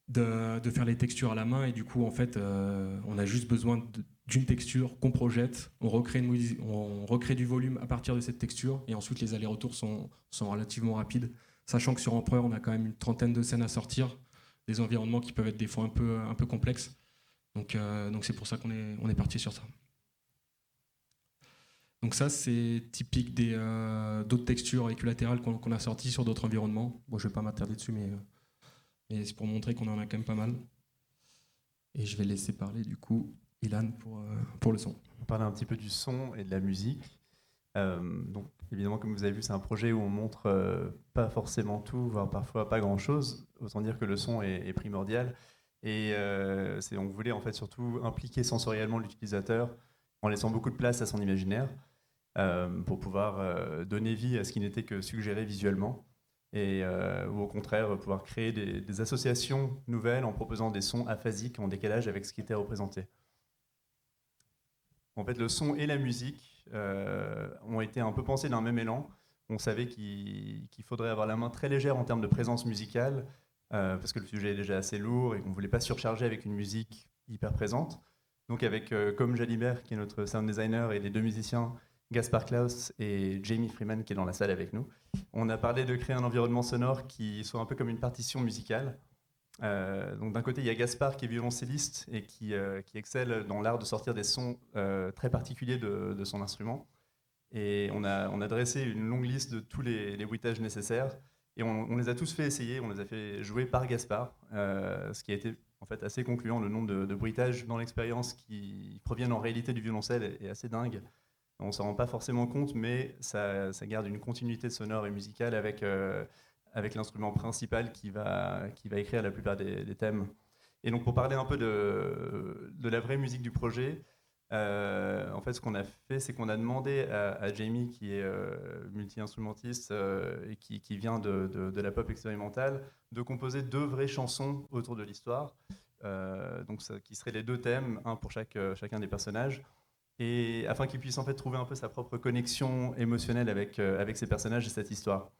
de faire les textures à la main. Et du coup, en fait, on a juste besoin d'une texture qu'on projette, on recrée du volume à partir de cette texture et ensuite les allers-retours sont relativement rapides, sachant que sur Empereur, on a quand même une trentaine de scènes à sortir, des environnements qui peuvent être des fois un peu complexes. Donc c'est pour ça qu'on est parti sur ça. Donc ça, c'est typique d'autres textures équilatérales qu'on a sorties sur d'autres environnements. Bon, je ne vais pas m'attarder dessus, mais c'est pour montrer qu'on en a quand même pas mal. Et je vais laisser parler du coup Ilan pour le son.
On parlait un petit peu du son et de la musique. Donc évidemment, comme vous avez vu, c'est un projet où on montre pas forcément tout, voire parfois pas grand-chose. Autant dire que le son est primordial. Et on voulait en fait surtout impliquer sensoriellement l'utilisateur en laissant beaucoup de place à son imaginaire pour pouvoir donner vie à ce qui n'était que suggéré visuellement. Ou au contraire pouvoir créer des associations nouvelles en proposant des sons aphasiques en décalage avec ce qui était représenté. En fait, le son et la musique ont été un peu pensés d'un même élan. On savait qu'il faudrait avoir la main très légère en termes de présence musicale, parce que le sujet est déjà assez lourd et qu'on ne voulait pas surcharger avec une musique hyper présente. Donc avec comme Jalibert, qui est notre sound designer, et les deux musiciens, Gaspard Klaus et Jamie Freeman, qui est dans la salle avec nous, on a parlé de créer un environnement sonore qui soit un peu comme une partition musicale. Donc d'un côté, il y a Gaspard qui est violoncelliste et qui excelle dans l'art de sortir des sons très particuliers de son instrument. Et on a dressé une longue liste de tous les bruitages nécessaires et on les a tous fait essayer, on les a fait jouer par Gaspard, ce qui a été en fait assez concluant. Le nombre de bruitages dans l'expérience qui proviennent en réalité du violoncelle est assez dingue. On ne s'en rend pas forcément compte, mais ça garde une continuité sonore et musicale avec l'instrument principal qui va écrire la plupart des thèmes. Et donc pour parler un peu de la vraie musique du projet, en fait ce qu'on a fait, c'est qu'on a demandé à Jamie, qui est multi-instrumentiste et qui vient de la pop expérimentale, de composer 2 vraies chansons autour de l'histoire, qui seraient les 2 thèmes, un pour chacun des personnages, et afin qu'il puisse en fait trouver un peu sa propre connexion émotionnelle avec ces personnages et cette histoire.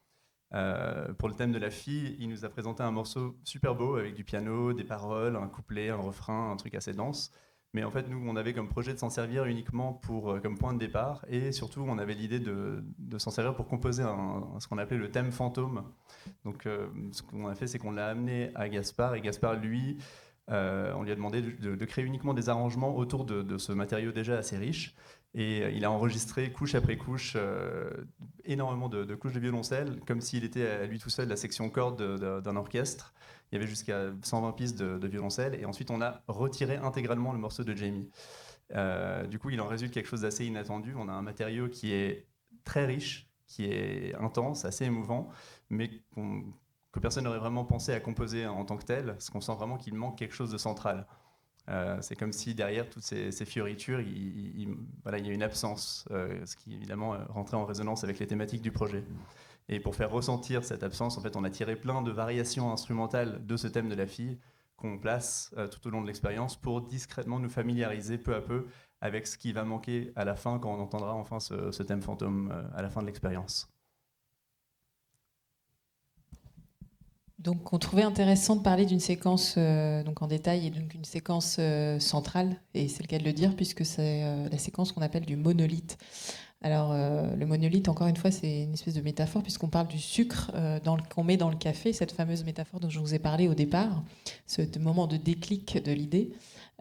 Pour le thème de la fille, il nous a présenté un morceau super beau avec du piano, des paroles, un couplet, un refrain, un truc assez dense. Mais en fait, nous, on avait comme projet de s'en servir uniquement comme point de départ, et surtout, on avait l'idée de s'en servir pour composer ce qu'on appelait le thème fantôme. Donc, ce qu'on a fait, c'est qu'on l'a amené à Gaspard, et Gaspard, lui, on lui a demandé de créer uniquement des arrangements autour de ce matériau déjà assez riche. Et il a enregistré couche après couche énormément de couches de violoncelle, comme s'il était à lui tout seul la section cordes d'un orchestre. Il y avait jusqu'à 120 pistes de violoncelle, et ensuite on a retiré intégralement le morceau de Jamie. Du coup, il en résulte quelque chose d'assez inattendu. On a un matériau qui est très riche, qui est intense, assez émouvant, mais que personne n'aurait vraiment pensé à composer en tant que tel, parce qu'on sent vraiment qu'il manque quelque chose de central. C'est comme si derrière toutes ces fioritures, il y a une absence, ce qui évidemment rentrait en résonance avec les thématiques du projet. Et pour faire ressentir cette absence, en fait, on a tiré plein de variations instrumentales de ce thème de la fille qu'on place tout au long de l'expérience pour discrètement nous familiariser peu à peu avec ce qui va manquer à la fin quand on entendra enfin ce thème fantôme à la fin de l'expérience.
Donc, on trouvait intéressant de parler d'une séquence donc en détail et donc une séquence centrale, et c'est le cas de le dire, puisque c'est la séquence qu'on appelle du monolithe. Alors, le monolithe, encore une fois, c'est une espèce de métaphore, puisqu'on parle du sucre qu'on met dans le café, cette fameuse métaphore dont je vous ai parlé au départ, ce moment de déclic de l'idée.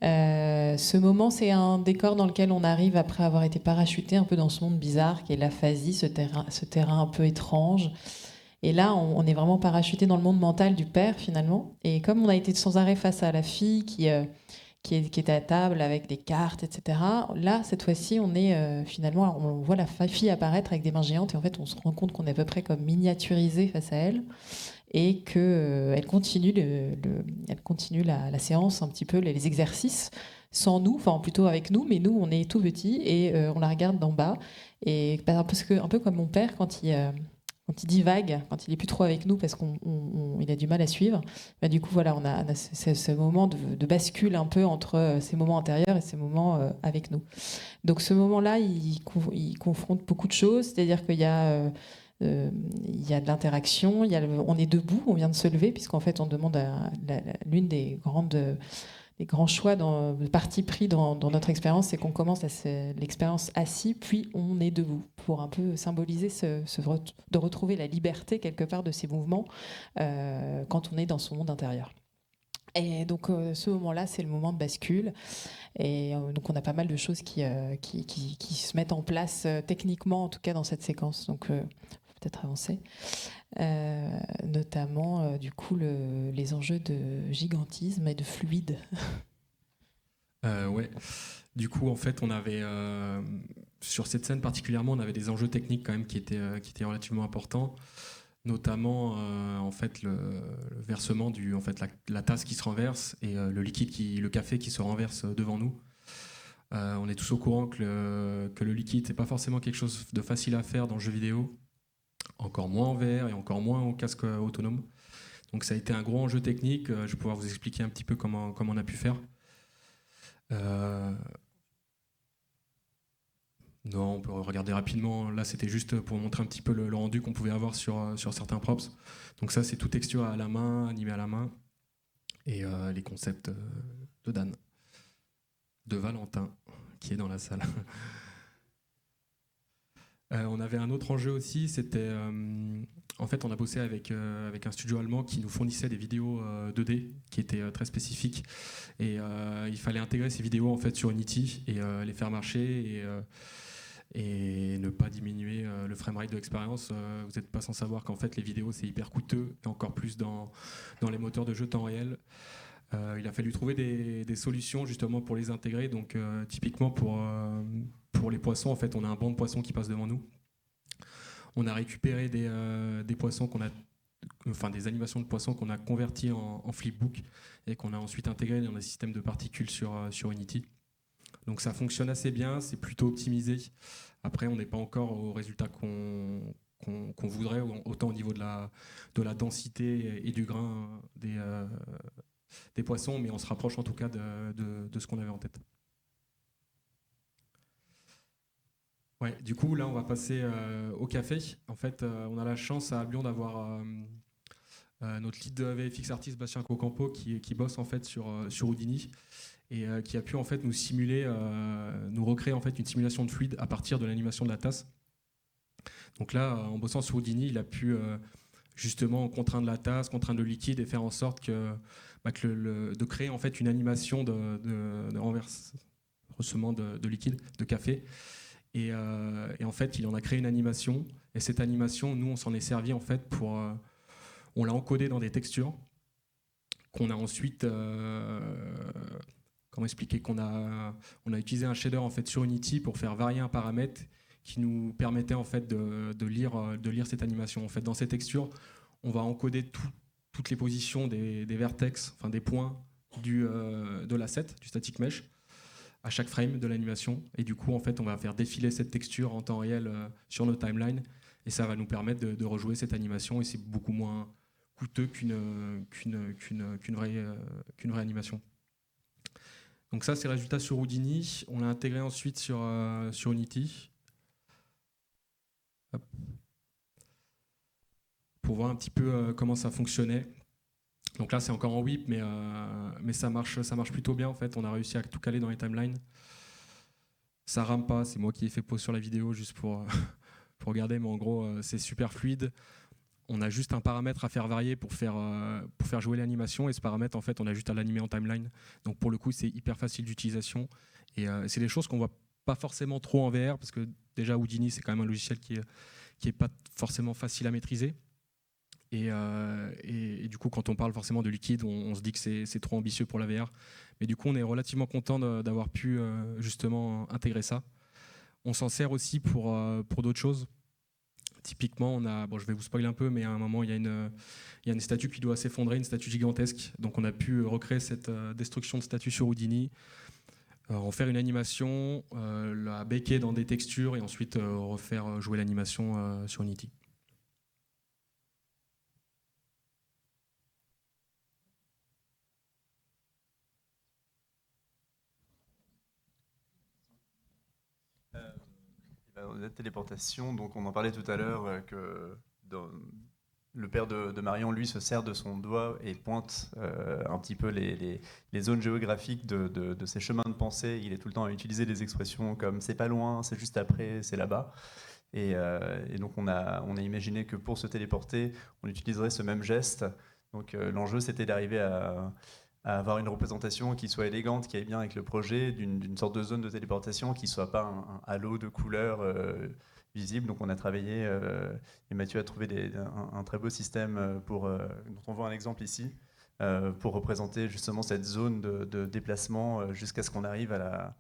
Ce moment, c'est un décor dans lequel on arrive après avoir été parachuté un peu dans ce monde bizarre qui est l'aphasie, ce terrain un peu étrange. Et là, on est vraiment parachuté dans le monde mental du père, finalement. Et comme on a été sans arrêt face à la fille qui était à table avec des cartes, etc., là, cette fois-ci, finalement, on voit la fille apparaître avec des mains géantes. Et en fait, on se rend compte qu'on est à peu près comme miniaturisé face à elle. Et qu'elle continue, elle continue la séance, un petit peu les exercices, sans nous, enfin plutôt avec nous, mais nous, on est tout petits et on la regarde d'en bas. Et parce que, un peu comme mon père, quand il divague, quand il est plus trop avec nous parce qu'il a du mal à suivre, bah du coup voilà, on a ce moment de bascule un peu entre ces moments antérieurs et ces moments avec nous. Donc ce moment-là, il confronte beaucoup de choses, c'est-à-dire qu'il y a de l'interaction, on est debout, on vient de se lever, puisqu'en fait on demande l'une des grands choix de parti pris dans notre expérience, c'est qu'on commence l'expérience assis, puis on est debout, pour un peu symboliser de retrouver la liberté quelque part de ces mouvements quand on est dans son monde intérieur. Et donc ce moment-là, c'est le moment de bascule. Et donc on a pas mal de choses qui se mettent en place techniquement, en tout cas dans cette séquence. Donc peut-être avancer. Notamment du coup les enjeux de gigantisme et de fluide.
Ouais. Du coup, en fait, on avait sur cette scène particulièrement, on avait des enjeux techniques quand même qui étaient relativement importants, notamment en fait le versement la tasse qui se renverse et le café qui se renverse devant nous. On est tous au courant que le liquide c'est pas forcément quelque chose de facile à faire dans le jeu vidéo, encore moins en VR et encore moins au casque autonome. Donc ça a été un gros enjeu technique. Je vais pouvoir vous expliquer un petit peu comment on a pu faire. Non, on peut regarder rapidement. Là, c'était juste pour montrer un petit peu le rendu qu'on pouvait avoir sur certains props. Donc ça, c'est tout texture à la main, animé à la main. Et les concepts de Dan, de Valentin, qui est dans la salle. On avait un autre enjeu aussi, c'était... en fait, on a bossé avec un studio allemand qui nous fournissait des vidéos 2D qui étaient très spécifiques. Et il fallait intégrer ces vidéos en fait, sur Unity et les faire marcher et ne pas diminuer le framerate de l'expérience. Vous n'êtes pas sans savoir qu'en fait, les vidéos, c'est hyper coûteux, et encore plus dans les moteurs de jeu temps réel. Il a fallu trouver des solutions justement pour les intégrer. Donc, typiquement, pour les poissons, en fait, on a un banc de poissons qui passe devant nous. On a récupéré des poissons des animations de poissons qu'on a converties en flipbook et qu'on a ensuite intégré dans des systèmes de particules sur Unity. Donc ça fonctionne assez bien, c'est plutôt optimisé. Après, on n'est pas encore au résultat qu'on voudrait, autant au niveau de la densité et du grain des poissons, mais on se rapproche en tout cas de ce qu'on avait en tête. Ouais, du coup, là, on va passer au café. En fait, on a la chance à Lyon d'avoir notre lead VFX artiste Bastien Cocampo qui bosse en fait sur Houdini et qui a pu en fait nous recréer en fait une simulation de fluide à partir de l'animation de la tasse. Donc là, en bossant sur Houdini, il a pu justement contraindre la tasse, contraindre le liquide et faire en sorte de créer en fait une animation de renversement de liquide, de café. Et en fait, il en a créé une animation. Et cette animation, nous, on s'en est servi en fait on l'a encodé dans des textures qu'on a ensuite, comment expliquer, on a utilisé un shader en fait sur Unity pour faire varier un paramètre qui nous permettait en fait de lire cette animation. En fait, dans ces textures, on va encoder toutes les positions des vertex, enfin des points de l'asset, du static mesh, à chaque frame de l'animation. Et du coup, en fait, on va faire défiler cette texture en temps réel sur nos timelines. Et ça va nous permettre de rejouer cette animation. Et c'est beaucoup moins coûteux qu'une vraie animation. Donc ça, c'est le résultat sur Houdini. On l'a intégré ensuite sur Unity. Hop. Pour voir un petit peu comment ça fonctionnait. Donc là, c'est encore en whip, mais ça marche plutôt bien en fait. On a réussi à tout caler dans les timelines. Ça rame pas, c'est moi qui ai fait pause sur la vidéo juste pour regarder, mais en gros, c'est super fluide. On a juste un paramètre à faire varier pour faire jouer l'animation, et ce paramètre, en fait, on a juste à l'animer en timeline. Donc pour le coup, c'est hyper facile d'utilisation. Et c'est des choses qu'on voit pas forcément trop en VR, parce que déjà Houdini, c'est quand même un logiciel qui est pas forcément facile à maîtriser. Et du coup, quand on parle forcément de liquide, on se dit que c'est trop ambitieux pour la VR. Mais du coup, on est relativement content d'avoir pu justement intégrer ça. On s'en sert aussi pour d'autres choses. Typiquement, je vais vous spoiler un peu, mais à un moment, il y a une statue qui doit s'effondrer, une statue gigantesque. Donc on a pu recréer cette destruction de statue sur Houdini, en faire une animation, la baker dans des textures et ensuite refaire jouer l'animation sur Unity.
La téléportation, donc on en parlait tout à l'heure, que le père de Marion, lui, se sert de son doigt et pointe un petit peu les zones géographiques de ses chemins de pensée. Il est tout le temps à utiliser des expressions comme « c'est pas loin »,« c'est juste après »,« c'est là-bas ». Et donc on a imaginé que pour se téléporter, on utiliserait ce même geste. Donc l'enjeu, c'était d'arriver à avoir une représentation qui soit élégante, qui aille bien avec le projet, d'une sorte de zone de téléportation qui ne soit pas un halo de couleurs visible. Donc on a travaillé, et Mathieu a trouvé un très beau système dont on voit un exemple ici, pour représenter justement cette zone de déplacement jusqu'à ce qu'on arrive à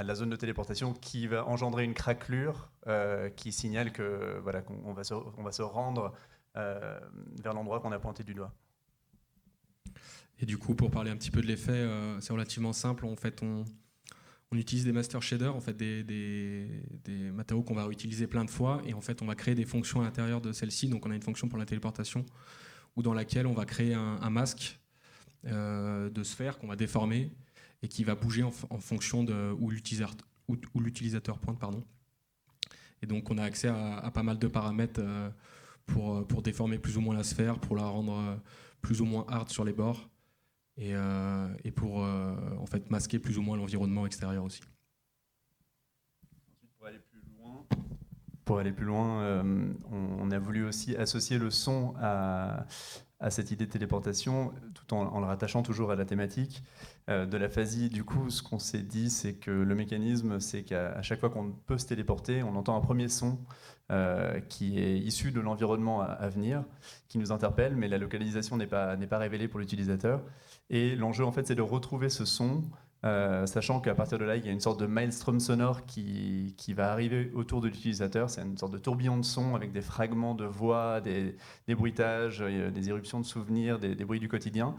la zone de téléportation qui va engendrer une craquelure qui signale que, voilà, qu'on va se rendre vers l'endroit qu'on a pointé du doigt.
Et du coup, pour parler un petit peu de l'effet, c'est relativement simple. En fait, on utilise des master shaders, en fait, des matériaux qu'on va utiliser plein de fois, et en fait, on va créer des fonctions à l'intérieur de celle-ci. Donc, on a une fonction pour la téléportation, ou dans laquelle on va créer un masque de sphère qu'on va déformer et qui va bouger en fonction de où l'utilisateur pointe, pardon. Et donc, on a accès à pas mal de paramètres pour déformer plus ou moins la sphère, pour la rendre plus ou moins hard sur les bords. Et pour en fait masquer plus ou moins l'environnement extérieur aussi.
Pour aller plus loin, on a voulu aussi associer le son à cette idée de téléportation, tout en le rattachant toujours à la thématique de la phasie. Du coup, ce qu'on s'est dit, c'est que le mécanisme, c'est qu'à chaque fois qu'on peut se téléporter, on entend un premier son qui est issu de l'environnement à venir, qui nous interpelle, mais la localisation n'est pas révélée pour l'utilisateur. Et l'enjeu, en fait, c'est de retrouver ce son, sachant qu'à partir de là, il y a une sorte de maelstrom sonore qui va arriver autour de l'utilisateur. C'est une sorte de tourbillon de son avec des fragments de voix, des bruitages, des éruptions de souvenirs, des bruits du quotidien.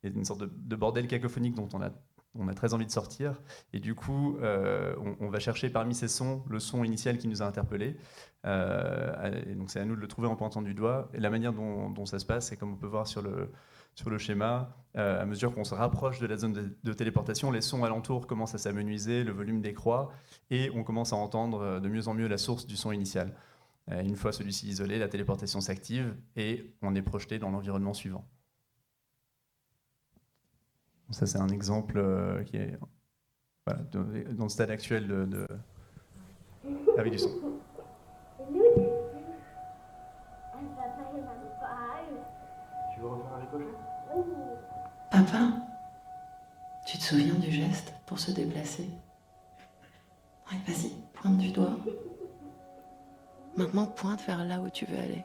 Et une sorte de bordel cacophonique dont on a très envie de sortir. Et du coup, on va chercher parmi ces sons le son initial qui nous a interpellés. Et donc c'est à nous de le trouver en pointant du doigt. Et la manière dont ça se passe, c'est comme on peut voir sur le schéma, à mesure qu'on se rapproche de la zone de téléportation, les sons alentours commencent à s'amenuiser, le volume décroît, et on commence à entendre de mieux en mieux la source du son initial. Une fois celui-ci isolé, la téléportation s'active et on est projeté dans l'environnement suivant. Ça, c'est un exemple qui est dans le stade actuel avec du son. Tu veux refaire un ricochet ?
Papa, tu te souviens du geste pour se déplacer ? Ouais, vas-y, pointe du doigt. Maintenant, pointe vers là où tu veux aller.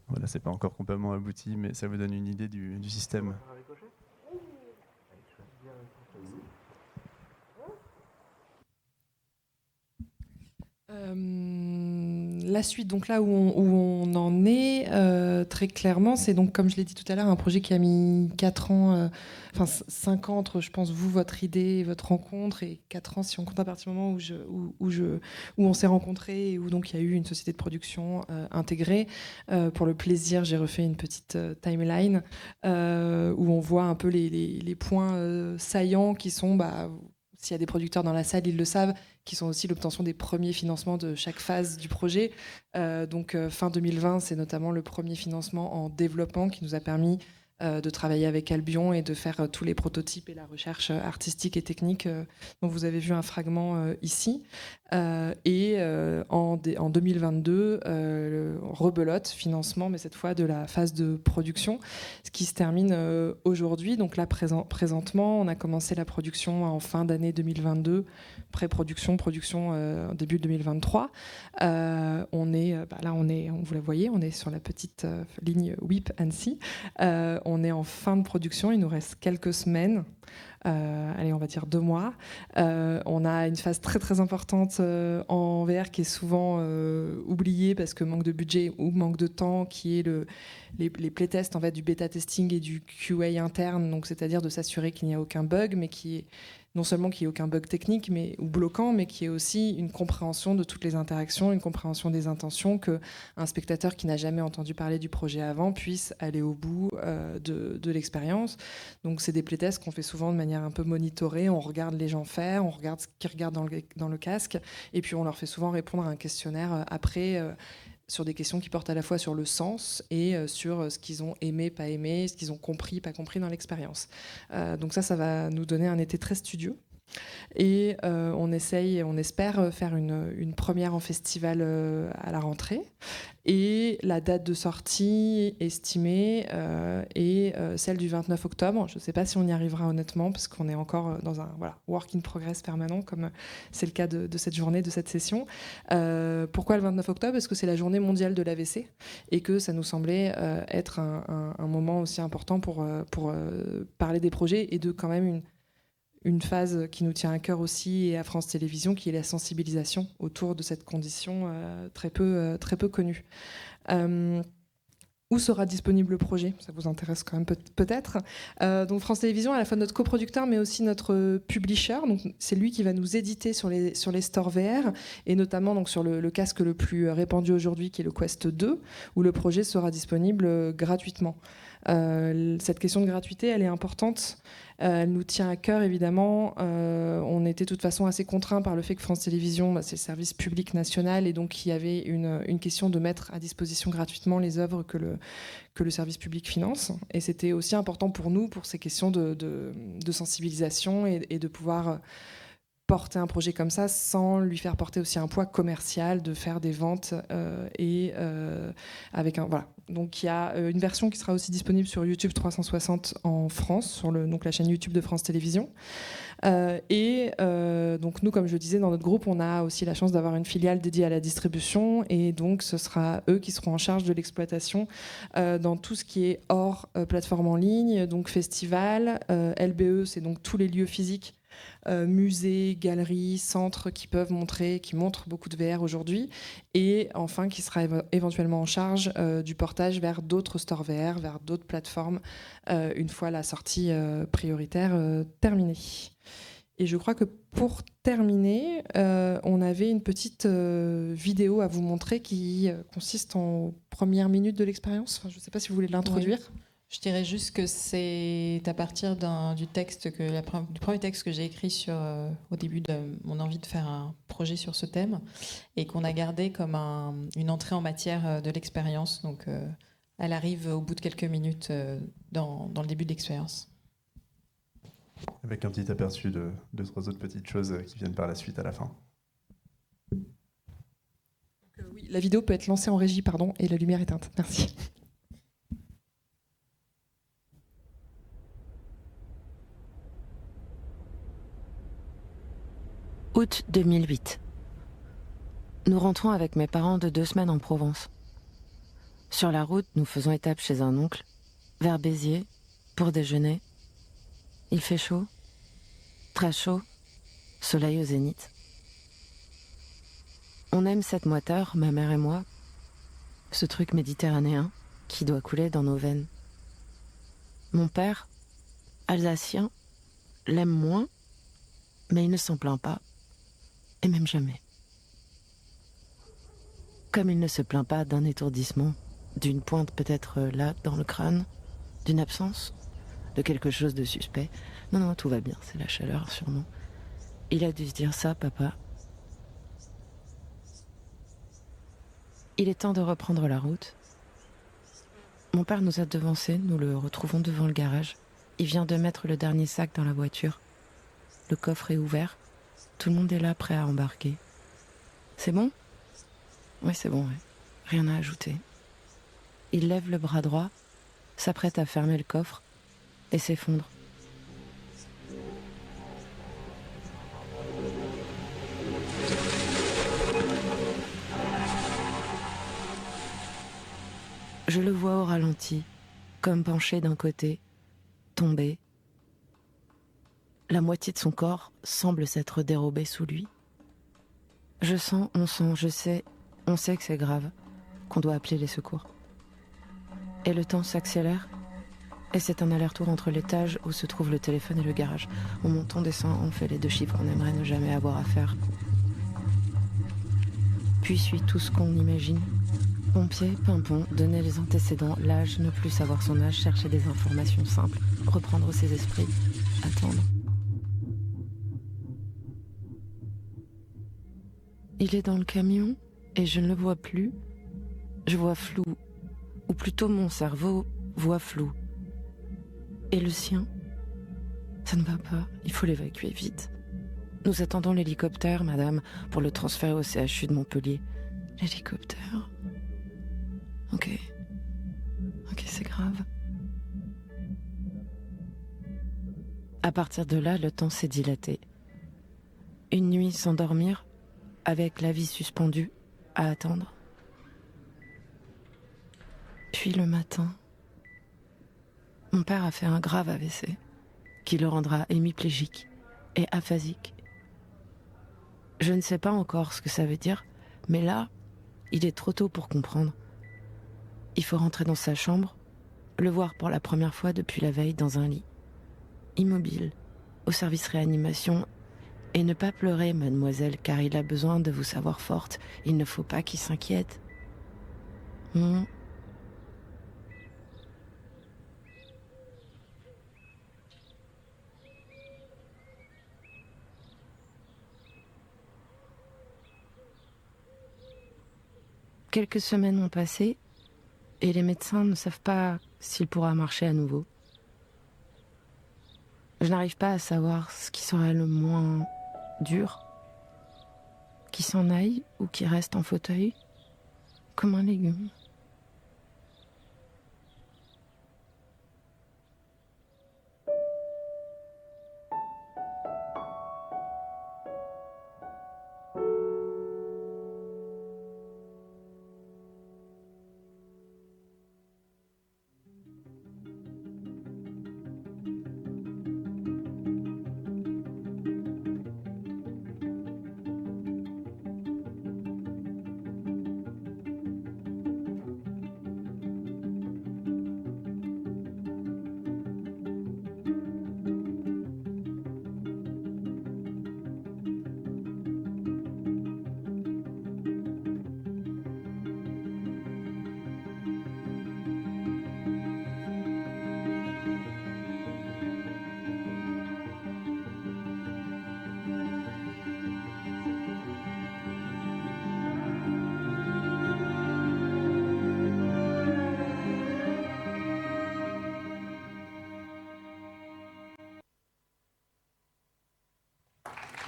Voilà, c'est pas encore complètement abouti, mais ça vous donne une idée du système.
La suite, donc là où on en est, très clairement, c'est donc, comme je l'ai dit tout à l'heure, un projet qui a mis 4 ans, 5 ans entre, je pense, vous, votre idée, votre rencontre, et 4 ans si on compte à partir du moment où on s'est rencontrés et où donc il y a eu une société de production intégrée. Pour le plaisir, j'ai refait une petite timeline où on voit un peu les points saillants qui sont... s'il y a des producteurs dans la salle, ils le savent, qui sont aussi l'obtention des premiers financements de chaque phase du projet. Fin 2020, c'est notamment le premier financement en développement qui nous a permis de travailler avec Albion et de faire tous les prototypes et la recherche artistique et technique dont vous avez vu un fragment ici. En 2022, rebelote, financement, mais cette fois de la phase de production, ce qui se termine aujourd'hui. Donc là, présentement, on a commencé la production en fin d'année 2022, pré-production, production début 2023. On est, vous la voyez, on est sur la petite ligne WIP Annecy. On est en fin de production, il nous reste quelques semaines. On va dire 2 mois. On a une phase très très importante en VR qui est souvent oubliée parce que manque de budget ou manque de temps, qui est les playtests en fait, du bêta testing et du QA interne, donc c'est-à-dire de s'assurer qu'il n'y a aucun bug, mais qui est non seulement qu'il n'y ait aucun bug technique ou bloquant, mais qui est aussi une compréhension de toutes les interactions, une compréhension des intentions, qu'un spectateur qui n'a jamais entendu parler du projet avant puisse aller au bout de l'expérience. Donc c'est des playtests qu'on fait souvent de manière un peu monitorée, on regarde les gens faire, on regarde ce qu'ils regardent dans le casque, et puis on leur fait souvent répondre à un questionnaire après sur des questions qui portent à la fois sur le sens et sur ce qu'ils ont aimé, pas aimé, ce qu'ils ont compris, pas compris dans l'expérience. Donc ça va nous donner un été très studieux. Et on espère faire une première en festival à la rentrée. Et la date de sortie estimée est celle du 29 octobre. Je ne sais pas si on y arrivera honnêtement, parce qu'on est encore dans un work in progress permanent, comme c'est le cas de cette journée, de cette session. Pourquoi le 29 octobre ? Parce que c'est la journée mondiale de l'AVC et que ça nous semblait être un moment aussi important pour parler des projets et de quand même une phase qui nous tient à cœur aussi, et à France Télévisions, qui est la sensibilisation autour de cette condition très peu connue. Où sera disponible le projet ? Ça vous intéresse quand même peut-être. Donc France Télévisions est à la fois notre coproducteur, mais aussi notre publisher. Donc c'est lui qui va nous éditer sur les stores VR, et notamment donc sur le casque le plus répandu aujourd'hui, qui est le Quest 2, où le projet sera disponible gratuitement. Cette question de gratuité, elle est importante. Elle nous tient à cœur, évidemment. On était de toute façon assez contraints par le fait que France Télévisions, c'est le service public national, et donc il y avait une question de mettre à disposition gratuitement les œuvres que le service public finance. Et c'était aussi important pour nous, pour ces questions de sensibilisation et de pouvoir porter un projet comme ça sans lui faire porter aussi un poids commercial, de faire des ventes avec un... Voilà. Donc il y a une version qui sera aussi disponible sur YouTube 360 en France, sur donc la chaîne YouTube de France Télévisions. Donc nous, comme je le disais, dans notre groupe, on a aussi la chance d'avoir une filiale dédiée à la distribution, et donc ce sera eux qui seront en charge de l'exploitation dans tout ce qui est hors plateforme en ligne, donc festival, LBE, c'est donc tous les lieux physiques, musées, galeries, centres qui montrent beaucoup de VR aujourd'hui, et enfin qui sera éventuellement en charge du portage vers d'autres stores VR, vers d'autres plateformes, une fois la sortie prioritaire terminée. Et je crois que pour terminer, on avait une petite vidéo à vous montrer qui consiste en première minute de l'expérience. Enfin, je ne sais pas si vous voulez l'introduire.
Oui. Je dirais juste que c'est à partir du premier texte que j'ai écrit au début de mon envie de faire un projet sur ce thème, et qu'on a gardé comme une entrée en matière de l'expérience. Donc elle arrive au bout de quelques minutes dans le début de l'expérience.
Avec un petit aperçu de 2-3 autres petites choses qui viennent par la suite à la fin.
Oui, la vidéo peut être lancée en régie, et la lumière éteinte. Merci.
Août 2008. Nous rentrons avec mes parents de 2 semaines en Provence. Sur la route, nous faisons étape chez un oncle, vers Béziers, pour déjeuner. Il fait chaud, très chaud, soleil au zénith. On aime cette moiteur, ma mère et moi, ce truc méditerranéen qui doit couler dans nos veines. Mon père, alsacien, l'aime moins, mais il ne s'en plaint pas, et même jamais. Comme il ne se plaint pas d'un étourdissement, d'une pointe peut-être là, dans le crâne, d'une absence, de quelque chose de suspect. Non, tout va bien, c'est la chaleur, sûrement. Il a dû se dire ça, papa. Il est temps de reprendre la route. Mon père nous a devancés, nous le retrouvons devant le garage. Il vient de mettre le dernier sac dans la voiture. Le coffre est ouvert. Tout le monde est là, prêt à embarquer. C'est bon ? Oui, c'est bon, ouais. Rien à ajouter. Il lève le bras droit, s'apprête à fermer le coffre et s'effondre. Je le vois au ralenti, comme penché d'un côté, tombé. La moitié de son corps semble s'être dérobée sous lui. Je sens, on sent, je sais, on sait que c'est grave, qu'on doit appeler les secours. Et le temps s'accélère, et c'est un aller-retour entre l'étage où se trouve le téléphone et le garage. On monte, on descend, on fait les 2 chiffres, on aimerait ne jamais avoir à faire. Puis suit tout ce qu'on imagine. Pompier, pimpon, donner les antécédents, l'âge, ne plus savoir son âge, chercher des informations simples, reprendre ses esprits, attendre. Il est dans le camion et je ne le vois plus. Je vois flou, ou plutôt mon cerveau voit flou. Et le sien ? Ça ne va pas, il faut l'évacuer vite. Nous attendons l'hélicoptère, madame, pour le transférer au CHU de Montpellier. L'hélicoptère ? Ok, c'est grave. À partir de là, le temps s'est dilaté. Une nuit sans dormir, avec la vie suspendue, à attendre. Puis le matin, mon père a fait un grave AVC, qui le rendra hémiplégique et aphasique. Je ne sais pas encore ce que ça veut dire, mais là, il est trop tôt pour comprendre. Il faut rentrer dans sa chambre, le voir pour la première fois depuis la veille dans un lit. Immobile, au service réanimation, et ne pas pleurer, mademoiselle, car il a besoin de vous savoir forte. Il ne faut pas qu'il s'inquiète. Quelques semaines ont passé, et les médecins ne savent pas s'il pourra marcher à nouveau. Je n'arrive pas à savoir ce qui sera le moins dur, qui s'en aille ou qui reste en fauteuil, comme un légume.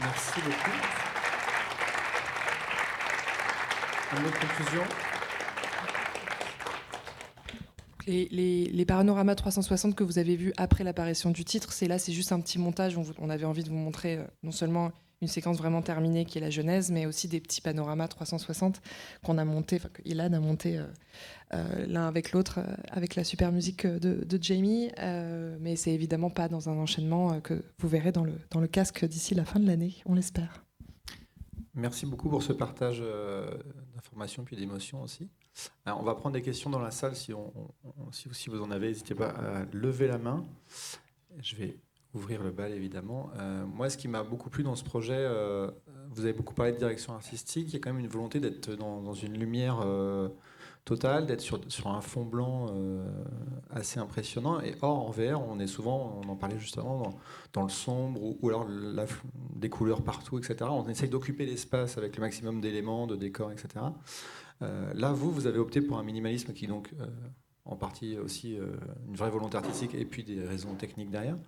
Merci beaucoup. Un mot de conclusion ?
Les panoramas 360 que vous avez vus après l'apparition du titre, c'est juste un petit montage. On avait envie de vous montrer non seulement une séquence vraiment terminée qui est la genèse, mais aussi des petits panoramas 360 qu'on a montés, qu'Ilan a monté l'un avec l'autre, avec la super musique de Jamie. Mais c'est évidemment pas dans un enchaînement que vous verrez dans le casque d'ici la fin de l'année, on l'espère.
Merci beaucoup pour ce partage d'informations puis d'émotions aussi. Alors, on va prendre des questions dans la salle. Si vous en avez, n'hésitez pas à lever la main. Je vais ouvrir le bal, évidemment. Moi, ce qui m'a beaucoup plu dans ce projet, vous avez beaucoup parlé de direction artistique. Il y a quand même une volonté d'être dans une lumière totale, d'être sur un fond blanc assez impressionnant. Et or, en VR, on est souvent, on en parlait juste avant, dans le sombre ou alors des couleurs partout, etc. On essaye d'occuper l'espace avec le maximum d'éléments, de décors, etc. Là, vous avez opté pour un minimalisme qui donc en partie aussi une vraie volonté artistique et puis des raisons techniques derrière.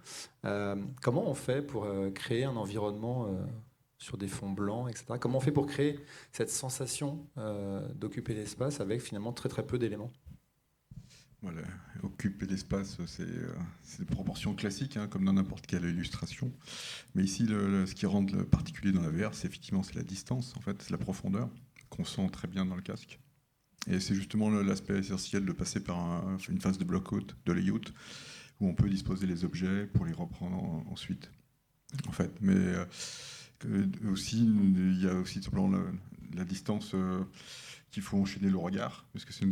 Comment on fait pour créer un environnement sur des fonds blancs, etc. Comment on fait pour créer cette sensation d'occuper l'espace avec finalement très très peu d'éléments?
Voilà, occuper l'espace, c'est des proportions classiques, hein, comme dans n'importe quelle illustration. Mais ici, ce qui rend le particulier dans la VR, c'est effectivement la distance, en fait, c'est la profondeur qu'on sent très bien dans le casque. Et c'est justement l'aspect essentiel de passer par une phase de block-out, de layout, où on peut disposer les objets pour les reprendre ensuite. En fait, mais aussi, il y a aussi simplement la distance qu'il faut enchaîner le regard, parce que c'est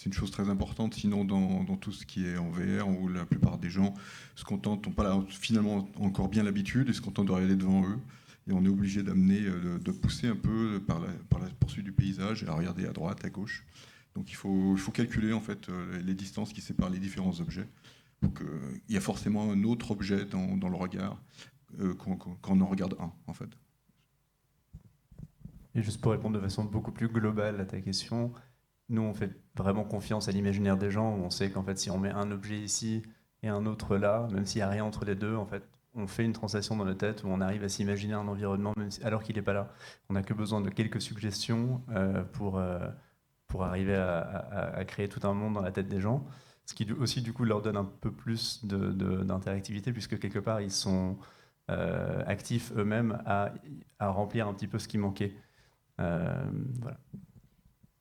une chose très importante. Sinon, dans tout ce qui est en VR, où la plupart des gens se contentent, n'ont pas finalement encore bien l'habitude et se contentent de regarder devant eux. Et on est obligé d'amener, de pousser un peu par la poursuite du paysage et à regarder à droite, à gauche. Donc il faut calculer en fait les distances qui séparent les différents objets. Donc il y a forcément un autre objet dans le regard quand on en regarde un, en fait.
Et juste pour répondre de façon beaucoup plus globale à ta question, nous on fait vraiment confiance à l'imaginaire des gens. On sait qu'en fait si on met un objet ici et un autre là, même s'il n'y a rien entre les deux, en fait, on fait une translation dans notre tête où on arrive à s'imaginer un environnement alors qu'il n'est pas là. On n'a que besoin de quelques suggestions pour arriver à créer tout un monde dans la tête des gens. Ce qui aussi du coup leur donne un peu plus d'interactivité puisque quelque part ils sont actifs eux-mêmes à remplir un petit peu ce qui manquait. Voilà.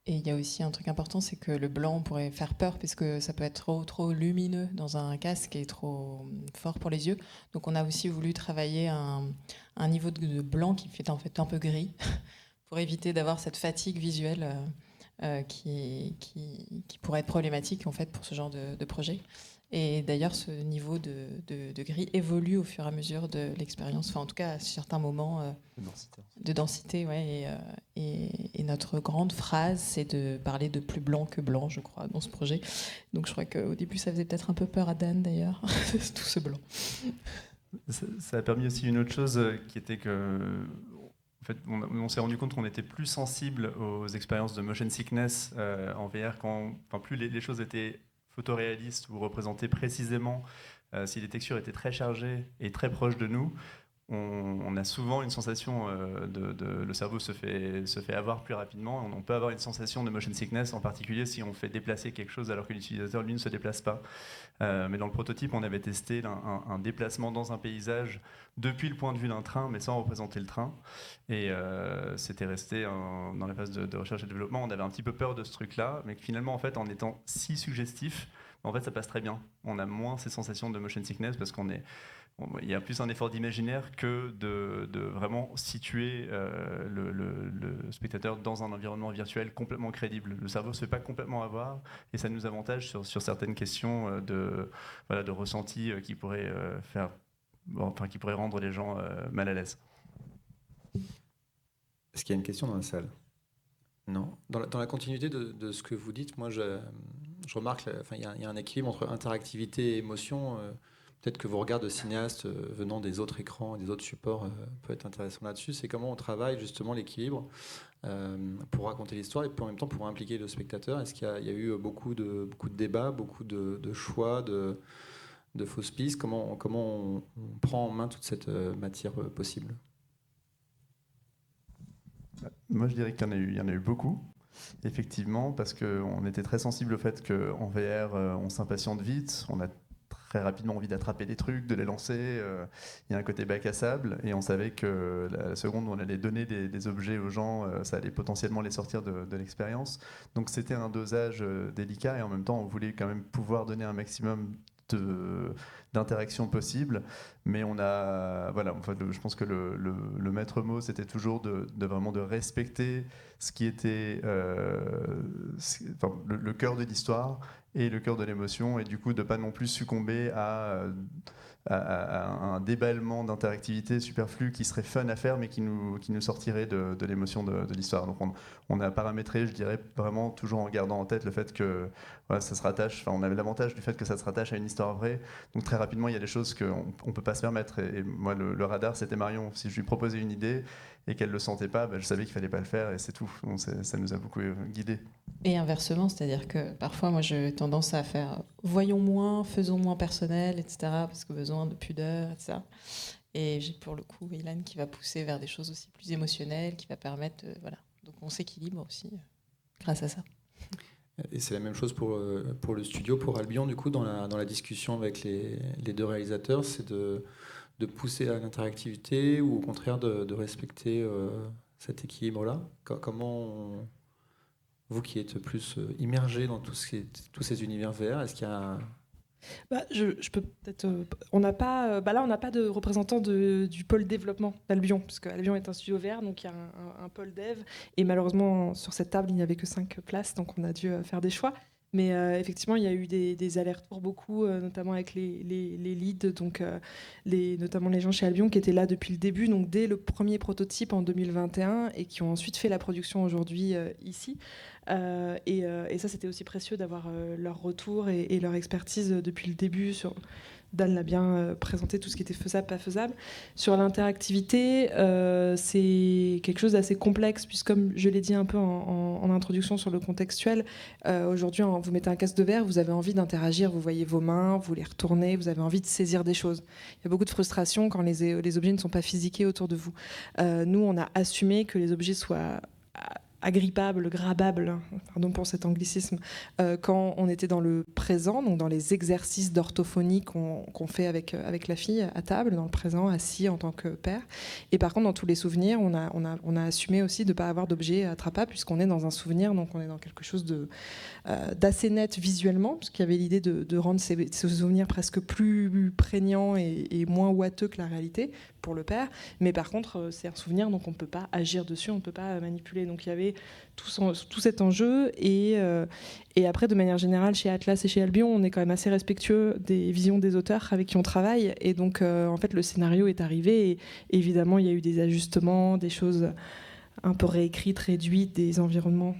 Et il y a aussi un truc important, c'est que le blanc pourrait faire peur puisque ça peut être trop lumineux dans un casque et trop fort pour les yeux. Donc on a aussi voulu travailler un niveau de blanc qui fait en fait un peu gris pour éviter d'avoir cette fatigue visuelle qui pourrait être problématique en fait pour ce genre de projet. Et d'ailleurs, ce niveau de gris évolue au fur et à mesure de l'expérience, enfin en tout cas à certains moments de densité. Ouais, et notre grande phrase, c'est de parler de plus blanc que blanc, je crois, dans ce projet. Donc je crois qu'au début, ça faisait peut-être un peu peur à Dan d'ailleurs, tout ce blanc.
Ça a permis aussi une autre chose qui était que en fait, on s'est rendu compte qu'on était plus sensible aux expériences de motion sickness en VR plus les choses étaient photoréalistes ou représentées précisément, si les textures étaient très chargées et très proches de nous, on a souvent une sensation le cerveau se fait avoir plus rapidement. On peut avoir une sensation de motion sickness, en particulier si on fait déplacer quelque chose alors que l'utilisateur lui ne se déplace pas. Mais dans le prototype, on avait testé un déplacement dans un paysage depuis le point de vue d'un train, mais sans représenter le train. Et c'était resté dans la phase de recherche et développement. On avait un petit peu peur de ce truc-là, mais finalement, en fait, en étant si suggestif, en fait, ça passe très bien. On a moins ces sensations de motion sickness parce il y a plus un effort d'imaginaire que de vraiment situer le spectateur dans un environnement virtuel complètement crédible. Le cerveau ne se fait pas complètement avoir et ça nous avantage sur certaines questions de ressenti qui pourraient qui pourraient rendre les gens mal à l'aise.
Est-ce qu'il y a une question dans la salle? Non. Dans la continuité de ce que vous dites, moi je remarque il y a un équilibre entre interactivité et émotion. Peut-être que vos regards de cinéaste venant des autres écrans, des autres supports peut être intéressant là-dessus. C'est comment on travaille justement l'équilibre pour raconter l'histoire et puis en même temps pour impliquer le spectateur. Est-ce qu'il y a eu beaucoup de débats, beaucoup de choix, de fausses pistes? Comment on prend en main toute cette matière possible?
Moi, je dirais qu'il y en a eu beaucoup, effectivement, parce qu'on était très sensible au fait qu'en VR, on s'impatiente vite, on a très rapidement envie d'attraper des trucs, de les lancer. Il y a un côté bac à sable, et on savait que la seconde où on allait donner des objets aux gens, ça allait potentiellement les sortir de l'expérience. Donc c'était un dosage délicat, et en même temps, on voulait quand même pouvoir donner un maximum d'interaction possible, mais on a, voilà, enfin, je pense que le maître mot, c'était toujours vraiment de respecter ce qui était le cœur de l'histoire et le cœur de l'émotion, et du coup de pas non plus succomber à un déballement d'interactivité superflu qui serait fun à faire mais qui nous sortirait de l'émotion de l'histoire. Donc on a paramétré, je dirais, vraiment toujours en gardant en tête le fait que voilà, ça se rattache, on avait l'avantage du fait que ça se rattache à une histoire vraie, donc très rapidement il y a des choses qu'on ne peut pas se permettre, et moi le radar c'était Marion. Si je lui proposais une idée et qu'elle ne le sentait pas, je savais qu'il ne fallait pas le faire, et c'est tout. Donc ça nous a beaucoup guidés.
Et inversement, c'est-à-dire que parfois, moi, j'ai tendance à faire voyons moins, faisons moins personnel, etc., parce que besoin de pudeur, etc. Et j'ai pour le coup Ilan qui va pousser vers des choses aussi plus émotionnelles, qui va permettre, voilà. Donc on s'équilibre aussi grâce à ça.
Et c'est la même chose pour le studio, pour Albion, du coup, dans la discussion avec les deux réalisateurs, c'est de pousser à l'interactivité ou au contraire de respecter cet équilibre-là. Comment vous qui êtes plus immergé dans tous ces univers VR, est-ce qu'il y a...
Je peux peut-être. On n'a pas. Là, on n'a pas de représentant du pôle développement d'Albion, parce qu'Albion est un studio VR, donc il y a un pôle dev. Et malheureusement, sur cette table, il n'y avait que 5 places, donc on a dû faire des choix. Mais effectivement, il y a eu des allers-retours beaucoup, notamment avec les leads, donc notamment les gens chez Albion qui étaient là depuis le début, donc dès le premier prototype en 2021, et qui ont ensuite fait la production aujourd'hui ici. Et ça, c'était aussi précieux d'avoir leur retour et leur expertise depuis le début. Dan l'a bien présenté, tout ce qui était faisable, pas faisable. Sur l'interactivité, c'est quelque chose d'assez complexe, puisque comme je l'ai dit un peu en introduction sur le contextuel, aujourd'hui, vous mettez un casque de VR, vous avez envie d'interagir, vous voyez vos mains, vous les retournez, vous avez envie de saisir des choses. Il y a beaucoup de frustration quand les objets ne sont pas physiqués autour de vous. Nous, on a assumé que les objets soient agrippable, grabable, pardon pour cet anglicisme, quand on était dans le présent, donc dans les exercices d'orthophonie qu'on fait avec la fille à table, dans le présent, assis en tant que père. Et par contre, dans tous les souvenirs, on a assumé aussi de ne pas avoir d'objet attrapable, puisqu'on est dans un souvenir, donc on est dans quelque chose d'assez net visuellement, puisqu'il y avait l'idée de rendre ces souvenirs presque plus prégnants et moins ouateux que la réalité pour le père. Mais par contre, c'est un souvenir, donc on ne peut pas agir dessus, on ne peut pas manipuler. Donc il y avait tout cet enjeu. Et après, de manière générale, chez Atlas et chez Albion, on est quand même assez respectueux des visions des auteurs avec qui on travaille. Et donc, en fait, le scénario est arrivé. Et évidemment, il y a eu des ajustements, des choses un peu réécrites, réduites, des environnements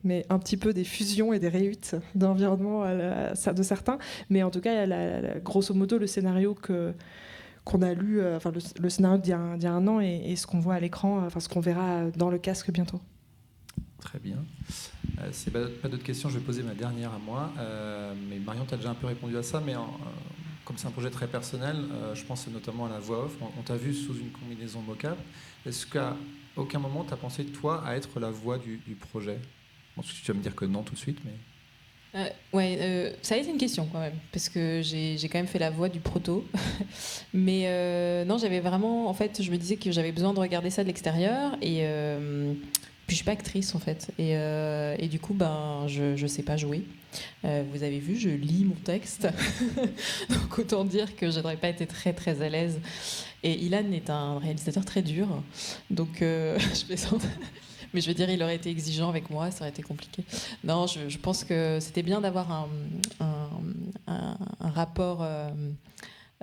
mais un petit peu des fusions et des réhutes d'environnement de certains. Mais en tout cas, grosso modo, le scénario qu'on a lu, le scénario d'il y a un an et ce qu'on voit à l'écran, ce qu'on verra dans le casque bientôt.
Très bien. C'est pas d'autres questions, je vais poser ma dernière à moi. Mais Marion, tu as déjà un peu répondu à ça, mais comme c'est un projet très personnel, je pense notamment à la voix off. On t'a vu sous une combinaison mocap. Est-ce qu'à aucun moment tu as pensé, toi, à être la voix du projet ? Bon, tu vas me dire que non tout de suite, mais...
Ça a été une question quand même, parce que j'ai quand même fait la voix du proto. Mais non, j'avais vraiment... En fait, je me disais que j'avais besoin de regarder ça de l'extérieur. Et puis, je suis pas actrice, en fait. Et du coup, je sais pas jouer. Vous avez vu, je lis mon texte. Donc, autant dire que je n'aurais pas été très, très à l'aise. Et Ilan est un réalisateur très dur. Donc, je plaisante. Mais je veux dire, il aurait été exigeant avec moi, ça aurait été compliqué. Non, je pense que c'était bien d'avoir un rapport,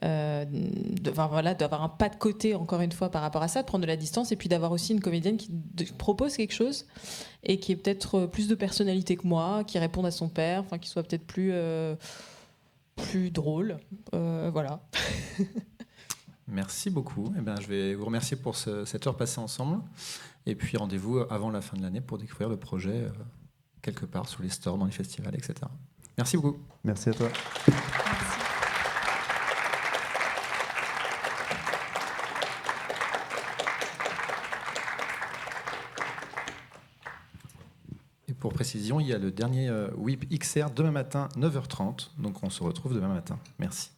d'avoir un pas de côté, encore une fois, par rapport à ça, de prendre de la distance, et puis d'avoir aussi une comédienne qui propose quelque chose, et qui est peut-être plus de personnalité que moi, qui réponde à son père, enfin, qui soit peut-être plus drôle. Voilà.
Merci beaucoup. Je vais vous remercier pour cette heure passée ensemble. Et puis rendez-vous avant la fin de l'année pour découvrir le projet quelque part sous les stores, dans les festivals, etc. Merci beaucoup.
Merci à toi.
Merci.
Et pour précision, il y a le dernier WIP XR demain matin, 9h30. Donc on se retrouve demain matin. Merci.